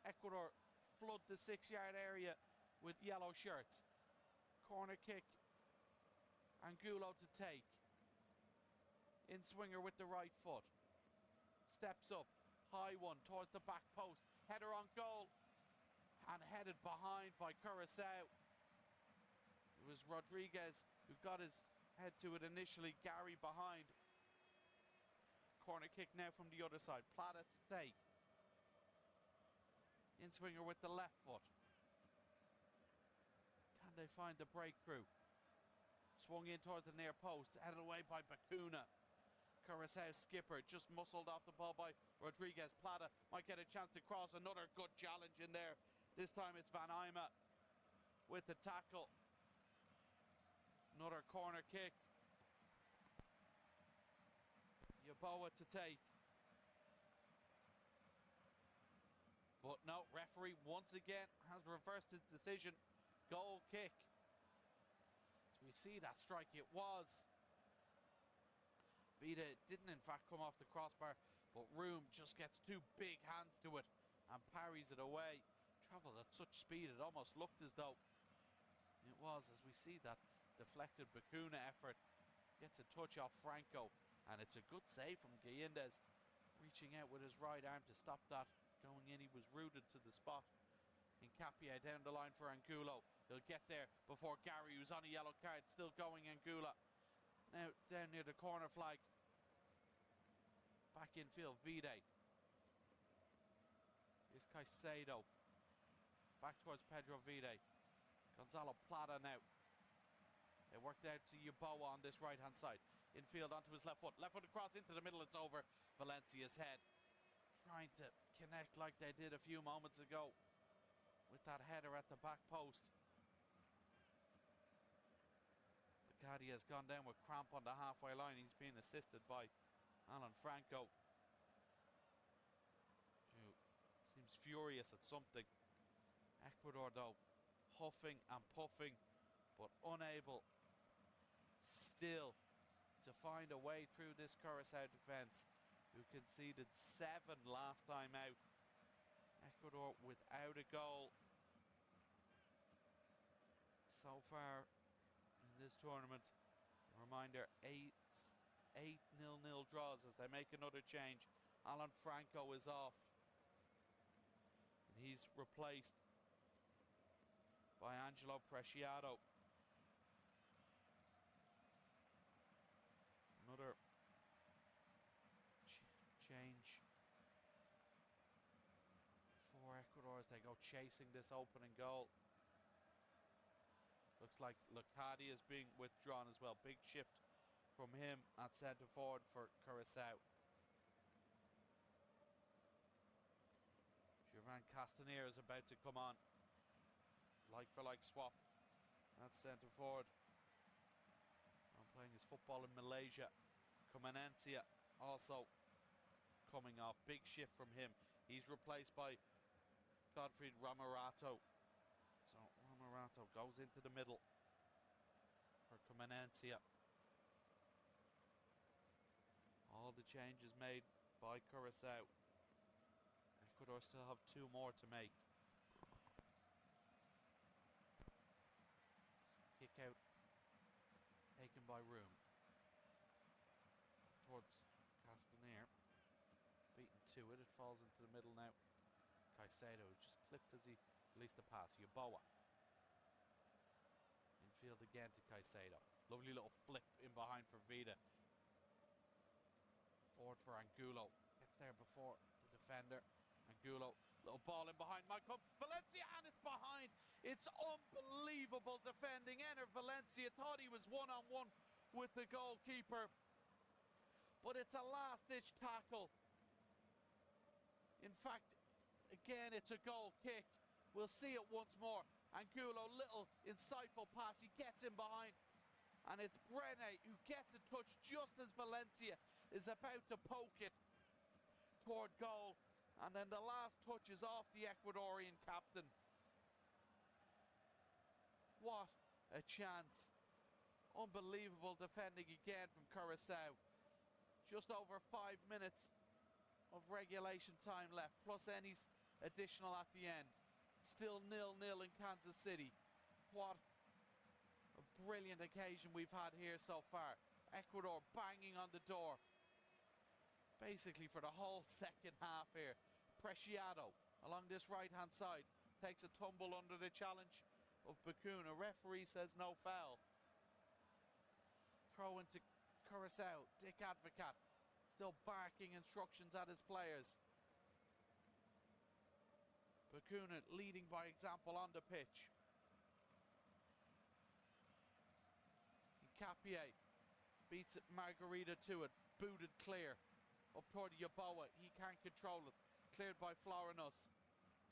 Ecuador flood the 6-yard area with yellow shirts. Corner kick. Angulo to take. In swinger with the right foot. Steps up. High one towards the back post. Header on goal. And headed behind by Curacao. It was Rodriguez who got his head to it initially. Gary behind. Corner kick now from the other side. Plata to take. In swinger with the left foot. Can they find the breakthrough? Swung in towards the near post. Headed away by Bacuna. Curacao skipper just muscled off the ball by Rodriguez. Plata might get a chance to cross. Another good challenge in there. This time it's Van Ima with the tackle. Another corner kick. Yeboah to take. But no, referee once again has reversed his decision. Goal kick. So we see that strike. It was. Vita didn't in fact come off the crossbar, but Room just gets two big hands to it and parries it away. Travelled at such speed it almost looked as though it was, as we see that deflected Bacuna effort. Gets a touch off Franco. And it's a good save from Galindez, reaching out with his right arm to stop that going in. He was rooted to the spot. Incapie down the line for Angulo. He'll get there before Gary, who's on a yellow card. Still going, Angulo. Now down near the corner flag. Back infield, Vide. Here's Caicedo. Back towards Pedro Vide. Gonzalo Plata now. They worked out to Yeboah on this right-hand side. Infield onto his left foot. Left foot across into the middle. It's over Valencia's head. Trying to connect like they did a few moments ago with that header at the back post. Lucati has gone down with cramp on the halfway line. He's being assisted by Alan Franco, who seems furious at something. Ecuador, though, huffing and puffing, but unable still to find a way through this Curacao defence, who conceded 7 last time out. Ecuador without a goal so far in this tournament. A reminder, 8 0-0 draws as they make another change. Alan Franco is off, and he's replaced by Angelo Preciado. Another change for Ecuador as they go chasing this opening goal. Looks like Lucati is being withdrawn as well. Big shift from him at centre forward for Curacao. Jovan Castanera is about to come on. Like for like swap. That's centre forward. I'm playing his football in Malaysia. Comanencia also coming off. Big shift from him. He's replaced by Godfried Ramarato. So Ramarato goes into the middle for Comanencia. All the changes made by Curacao. Ecuador still have 2 more to make. Kick out taken by Room. Towards Castaner. Beaten to it. It falls into the middle now. Caicedo just clipped as he released the pass. Yeboah. Infield again to Caicedo. Lovely little flip in behind for Vida. Forward for Angulo. Gets there before the defender. Angulo, little ball in behind. Might come. Valencia, and it's behind. It's unbelievable defending. Ener Valencia thought he was one-on-one with the goalkeeper, but it's a last-ditch tackle. In fact, again, it's a goal kick. We'll see it once more. Angulo, little insightful pass. He gets in behind, and it's Brene who gets a touch just as Valencia is about to poke it toward goal. And then the last touch is off the Ecuadorian captain. What a chance. Unbelievable defending again from Curacao. Just over 5 minutes of regulation time left, plus any additional at the end. Still 0-0 in Kansas City. What a brilliant occasion we've had here so far. Ecuador banging on the door basically for the whole second half here. Preciado along this right hand side takes a tumble under the challenge of Bakun. A referee says no foul. Throw into Curacao. Dick Advocat still barking instructions at his players. Bakun leading by example on the pitch. Incapie beats it, Margarita to it. Booted clear. Up toward Yeboah. He can't control it. Cleared by Florinus.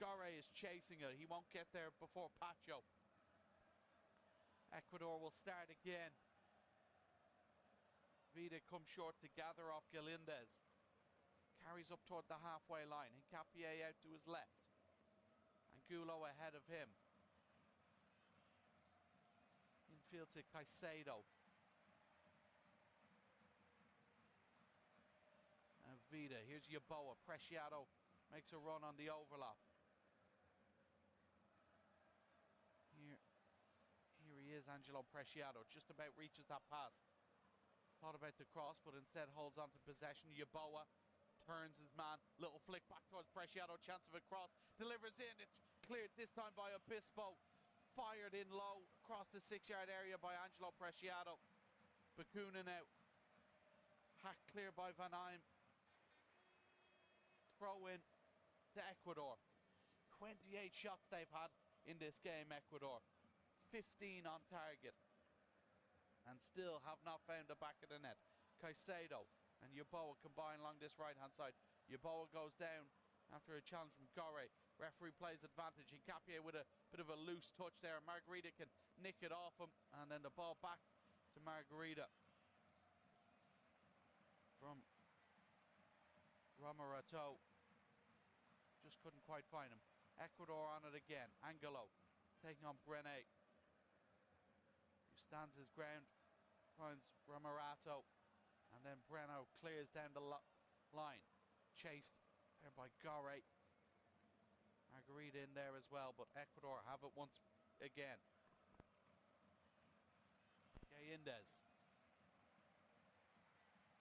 Gore is chasing it. He won't get there before Pacho. Ecuador will start again. Vida comes short to gather off Galindez. Carries up toward the halfway line. Incapie out to his left. Angulo ahead of him. Infield to Caicedo. And Vida. Here's Yeboah. Preciado makes a run on the overlap. Here he is, Angelo Preciado. Just about reaches that pass. Thought about the cross, but instead holds on to possession. Yeboah turns his man. Little flick back towards Preciado. Chance of a cross. Delivers in. It's cleared this time by Obispo. Fired in low across the 6-yard area by Angelo Preciado. Bacuna now. Hacked clear by Van Eym. Throw in to Ecuador. 28 shots they've had in this game, Ecuador. 15 on target. And still have not found the back of the net. Caicedo and Yeboah combine along this right-hand side. Yeboah goes down after a challenge from Gore. Referee plays advantage. Hincapié with a bit of a loose touch there. Margarita can nick it off him. And then the ball back to Margarita. From Romerato. Just couldn't quite find him. Ecuador on it again. Angelo taking on Brené. Who stands his ground. Finds Romerato. And then Breno clears down the line. Chased there by Gore. Margarita in there as well, but Ecuador have it once again. Gayindez.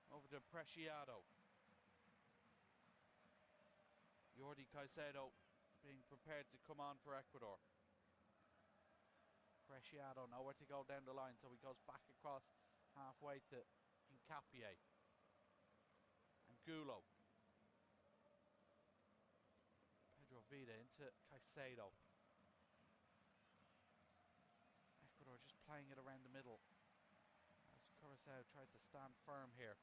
Over to Preciado. Jordi Caicedo being prepared to come on for Ecuador. Preciado nowhere to go down the line, so he goes back across halfway to Hincapié. And Gulo. Pedro Vida into Caicedo. Ecuador just playing it around the middle as Curacao tries to stand firm here.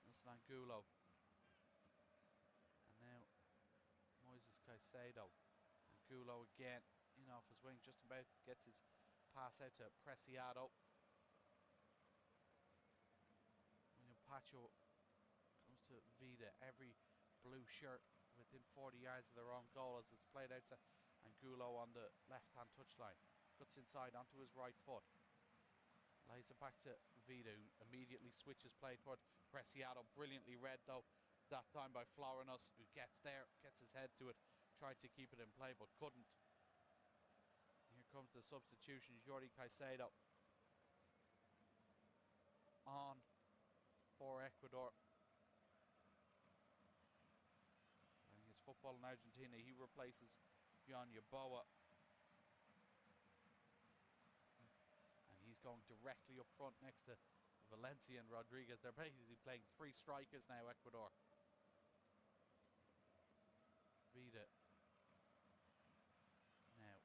Listen on Gulo. And now Moises Caicedo. And Gulo again in off his wing, just about gets his pass out to Preciado. William Pacho goes to Vida. Every blue shirt within 40 yards of their own goal as it's played out to Angulo on the left-hand touchline. Cuts inside onto his right foot. Lays it back to Vida, who immediately switches play toward Preciado. Brilliantly read though that time by Florinos, who gets there, gets his head to it, tried to keep it in play but couldn't. Here comes the substitution. Jordi Caicedo on for Ecuador. Playing his football in Argentina, he replaces John Yeboah. And he's going directly up front next to Valencia and Rodriguez. They're basically playing 3 strikers now, Ecuador. Vida now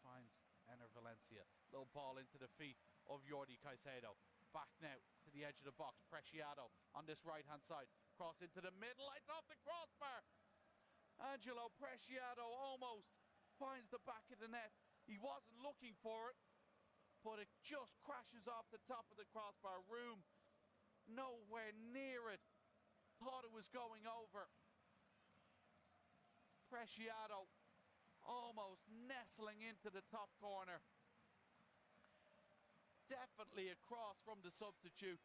finds Ener Valencia. Low ball into the feet of Jordi Caicedo. Back now to the edge of the box. Preciado on this right-hand side. Cross into the middle. It's off the crossbar. Angelo Preciado almost finds the back of the net. He wasn't looking for it, but it just crashes off the top of the crossbar. Room nowhere near it. Thought it was going over. Preciado almost nestling into the top corner. Definitely a cross from the substitute,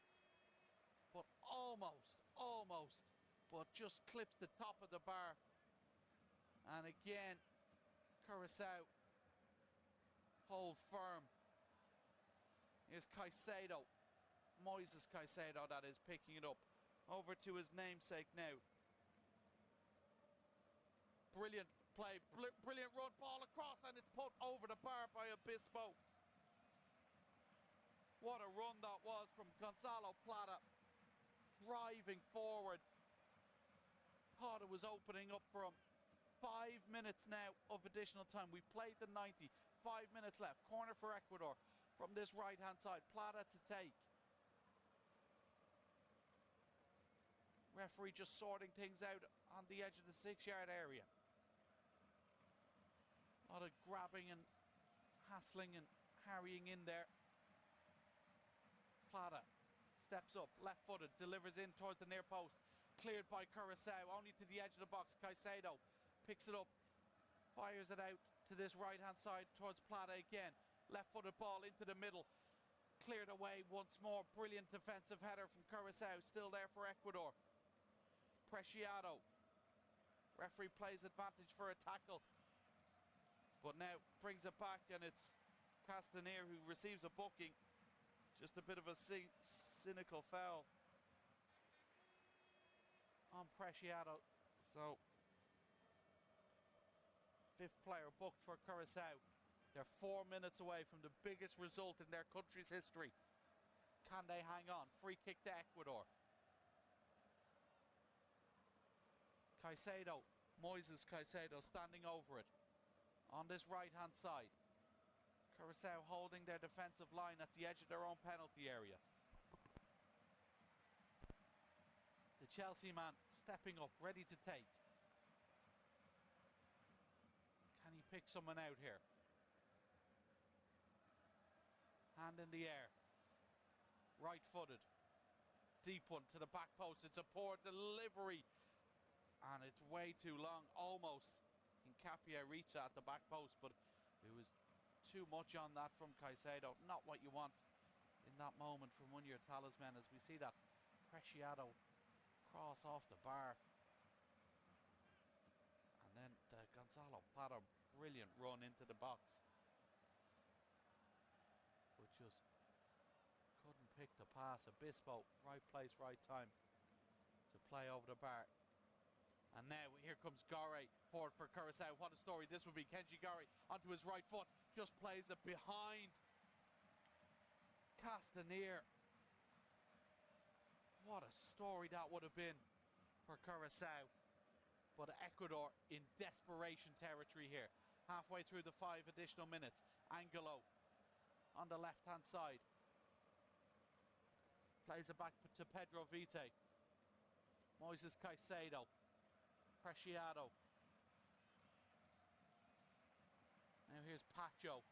but almost, but just clips the top of the bar. And again, Curacao hold firm. Here's Caicedo, Moises Caicedo, that is, picking it up. Over to his namesake now. Brilliant play, brilliant run, ball across, and it's put over the bar by Obispo. What a run that was from Gonzalo Plata. Driving forward. Thought it was opening up for him. 5 minutes now of additional time. We've played the 90. 5 minutes left. Corner for Ecuador from this right-hand side. Plata to take. Referee just sorting things out on the edge of the 6-yard area. A lot of grabbing and hassling and harrying in there. Plata steps up, left-footed, delivers in towards the near post. Cleared by Curacao, only to the edge of the box. Caicedo picks it up, fires it out to this right-hand side towards Plata again. Left-footed ball into the middle. Cleared away once more. Brilliant defensive header from Curacao. Still there for Ecuador. Preciado. Referee plays advantage for a tackle, but now brings it back, and it's Castaneer who receives a booking. Just a bit of a cynical foul on Preciado. So, 5th player booked for Curacao. They're 4 minutes away from the biggest result in their country's history. Can they hang on? Free kick to Ecuador. Caicedo, Moises Caicedo standing over it on this right-hand side. Curacao holding their defensive line at the edge of their own penalty area. The Chelsea man stepping up, ready to take. Can he pick someone out here? Hand in the air. Right-footed. Deep one to the back post. It's a poor delivery. And it's way too long. Almost. Incapia reached at the back post, but it was too much on that from Caicedo. Not what you want in that moment from one of your talisman, as we see that Preciado cross off the bar. And then the Gonzalo Plata brilliant run into the box. But just couldn't pick the pass. Obispo, right place, right time to play over the bar. And now here comes Gore forward for Curacao. What a story this would be. Kenji Gore onto his right foot. Just plays it behind Castaneer. What a story that would have been for Curacao. But Ecuador in desperation territory here. Halfway through the 5 additional minutes. Angelo on the left-hand side. Plays it back to Pedro Vite. Moises Caicedo. Preciado. Now here's Pacho.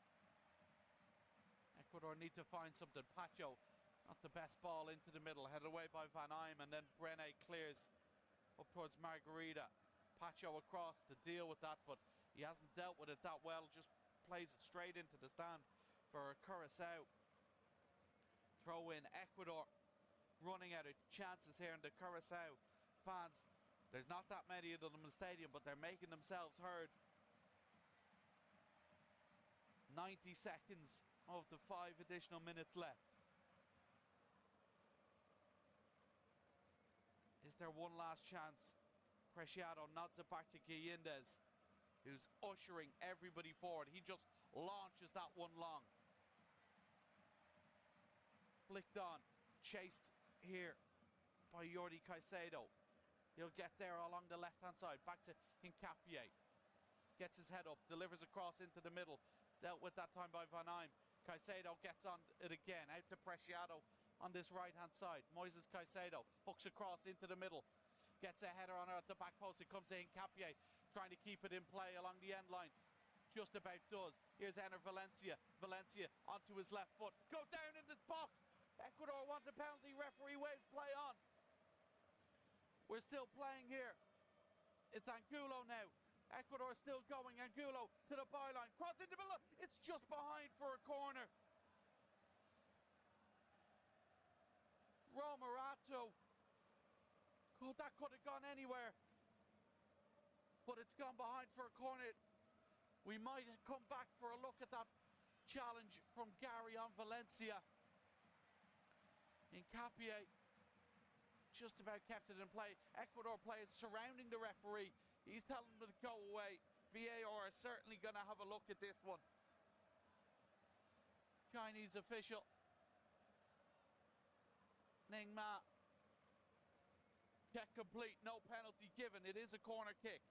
Ecuador need to find something. Pacho, not the best ball into the middle. Headed away by Van Eym, and then Brene clears up towards Margarita. Pacho across to deal with that, but he hasn't dealt with it that well. Just plays it straight into the stand for Curacao. Throw in. Ecuador running out of chances here, and the Curacao fans, there's not that many of them in the stadium, but they're making themselves heard. 90 seconds of the 5 additional minutes left. Is there one last chance? Preciado nods it back to Guillendes, who's ushering everybody forward. He just launches that one long. Flicked on, chased here by Jordi Caicedo. He'll get there along the left-hand side. Back to Hincapié. Gets his head up, delivers across into the middle. Dealt with that time by Van Eym. Caicedo gets on it again. Out to Preciado on this right-hand side. Moises Caicedo hooks across into the middle. Gets a header on her at the back post. It comes to Hincapié, trying to keep it in play along the end line. Just about does. Here's Ener Valencia. Valencia onto his left foot. Goes down in this box. Ecuador want the penalty. Referee waves play on. We're still playing here. It's Angulo now. Ecuador still going. Angulo to the byline. Cross into the middle. It's just behind for a corner. Romerato. Oh, that could have gone anywhere. But it's gone behind for a corner. We might come back for a look at that challenge from Gary on Valencia. Hincapié just about kept it in play. Ecuador players surrounding the referee. He's telling them to go away. VAR are certainly going to have a look at this one. Chinese official Ning Ma. Check complete, no penalty given. It is a corner kick.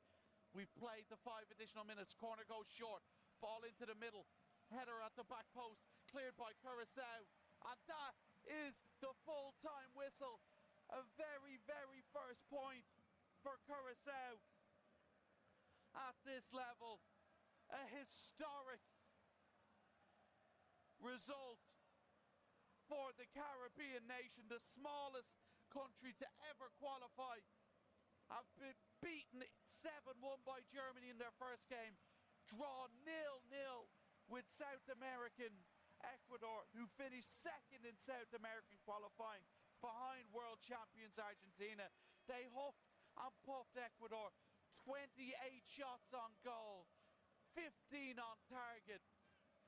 We've played the 5 additional minutes. Corner goes short. Ball into the middle. Header at the back post. Cleared by Curacao. And that is the full-time whistle. A very, very first point for Curacao. At this level, a historic result for the Caribbean nation, the smallest country to ever qualify. Have been beaten 7-1 by Germany in their first game. Draw 0-0 with South American Ecuador, who finished second in South American qualifying behind world champions Argentina. They huffed and puffed Ecuador. 28 shots on goal, 15 on target,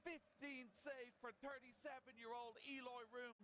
15 saves for 37-year-old Eloy Room.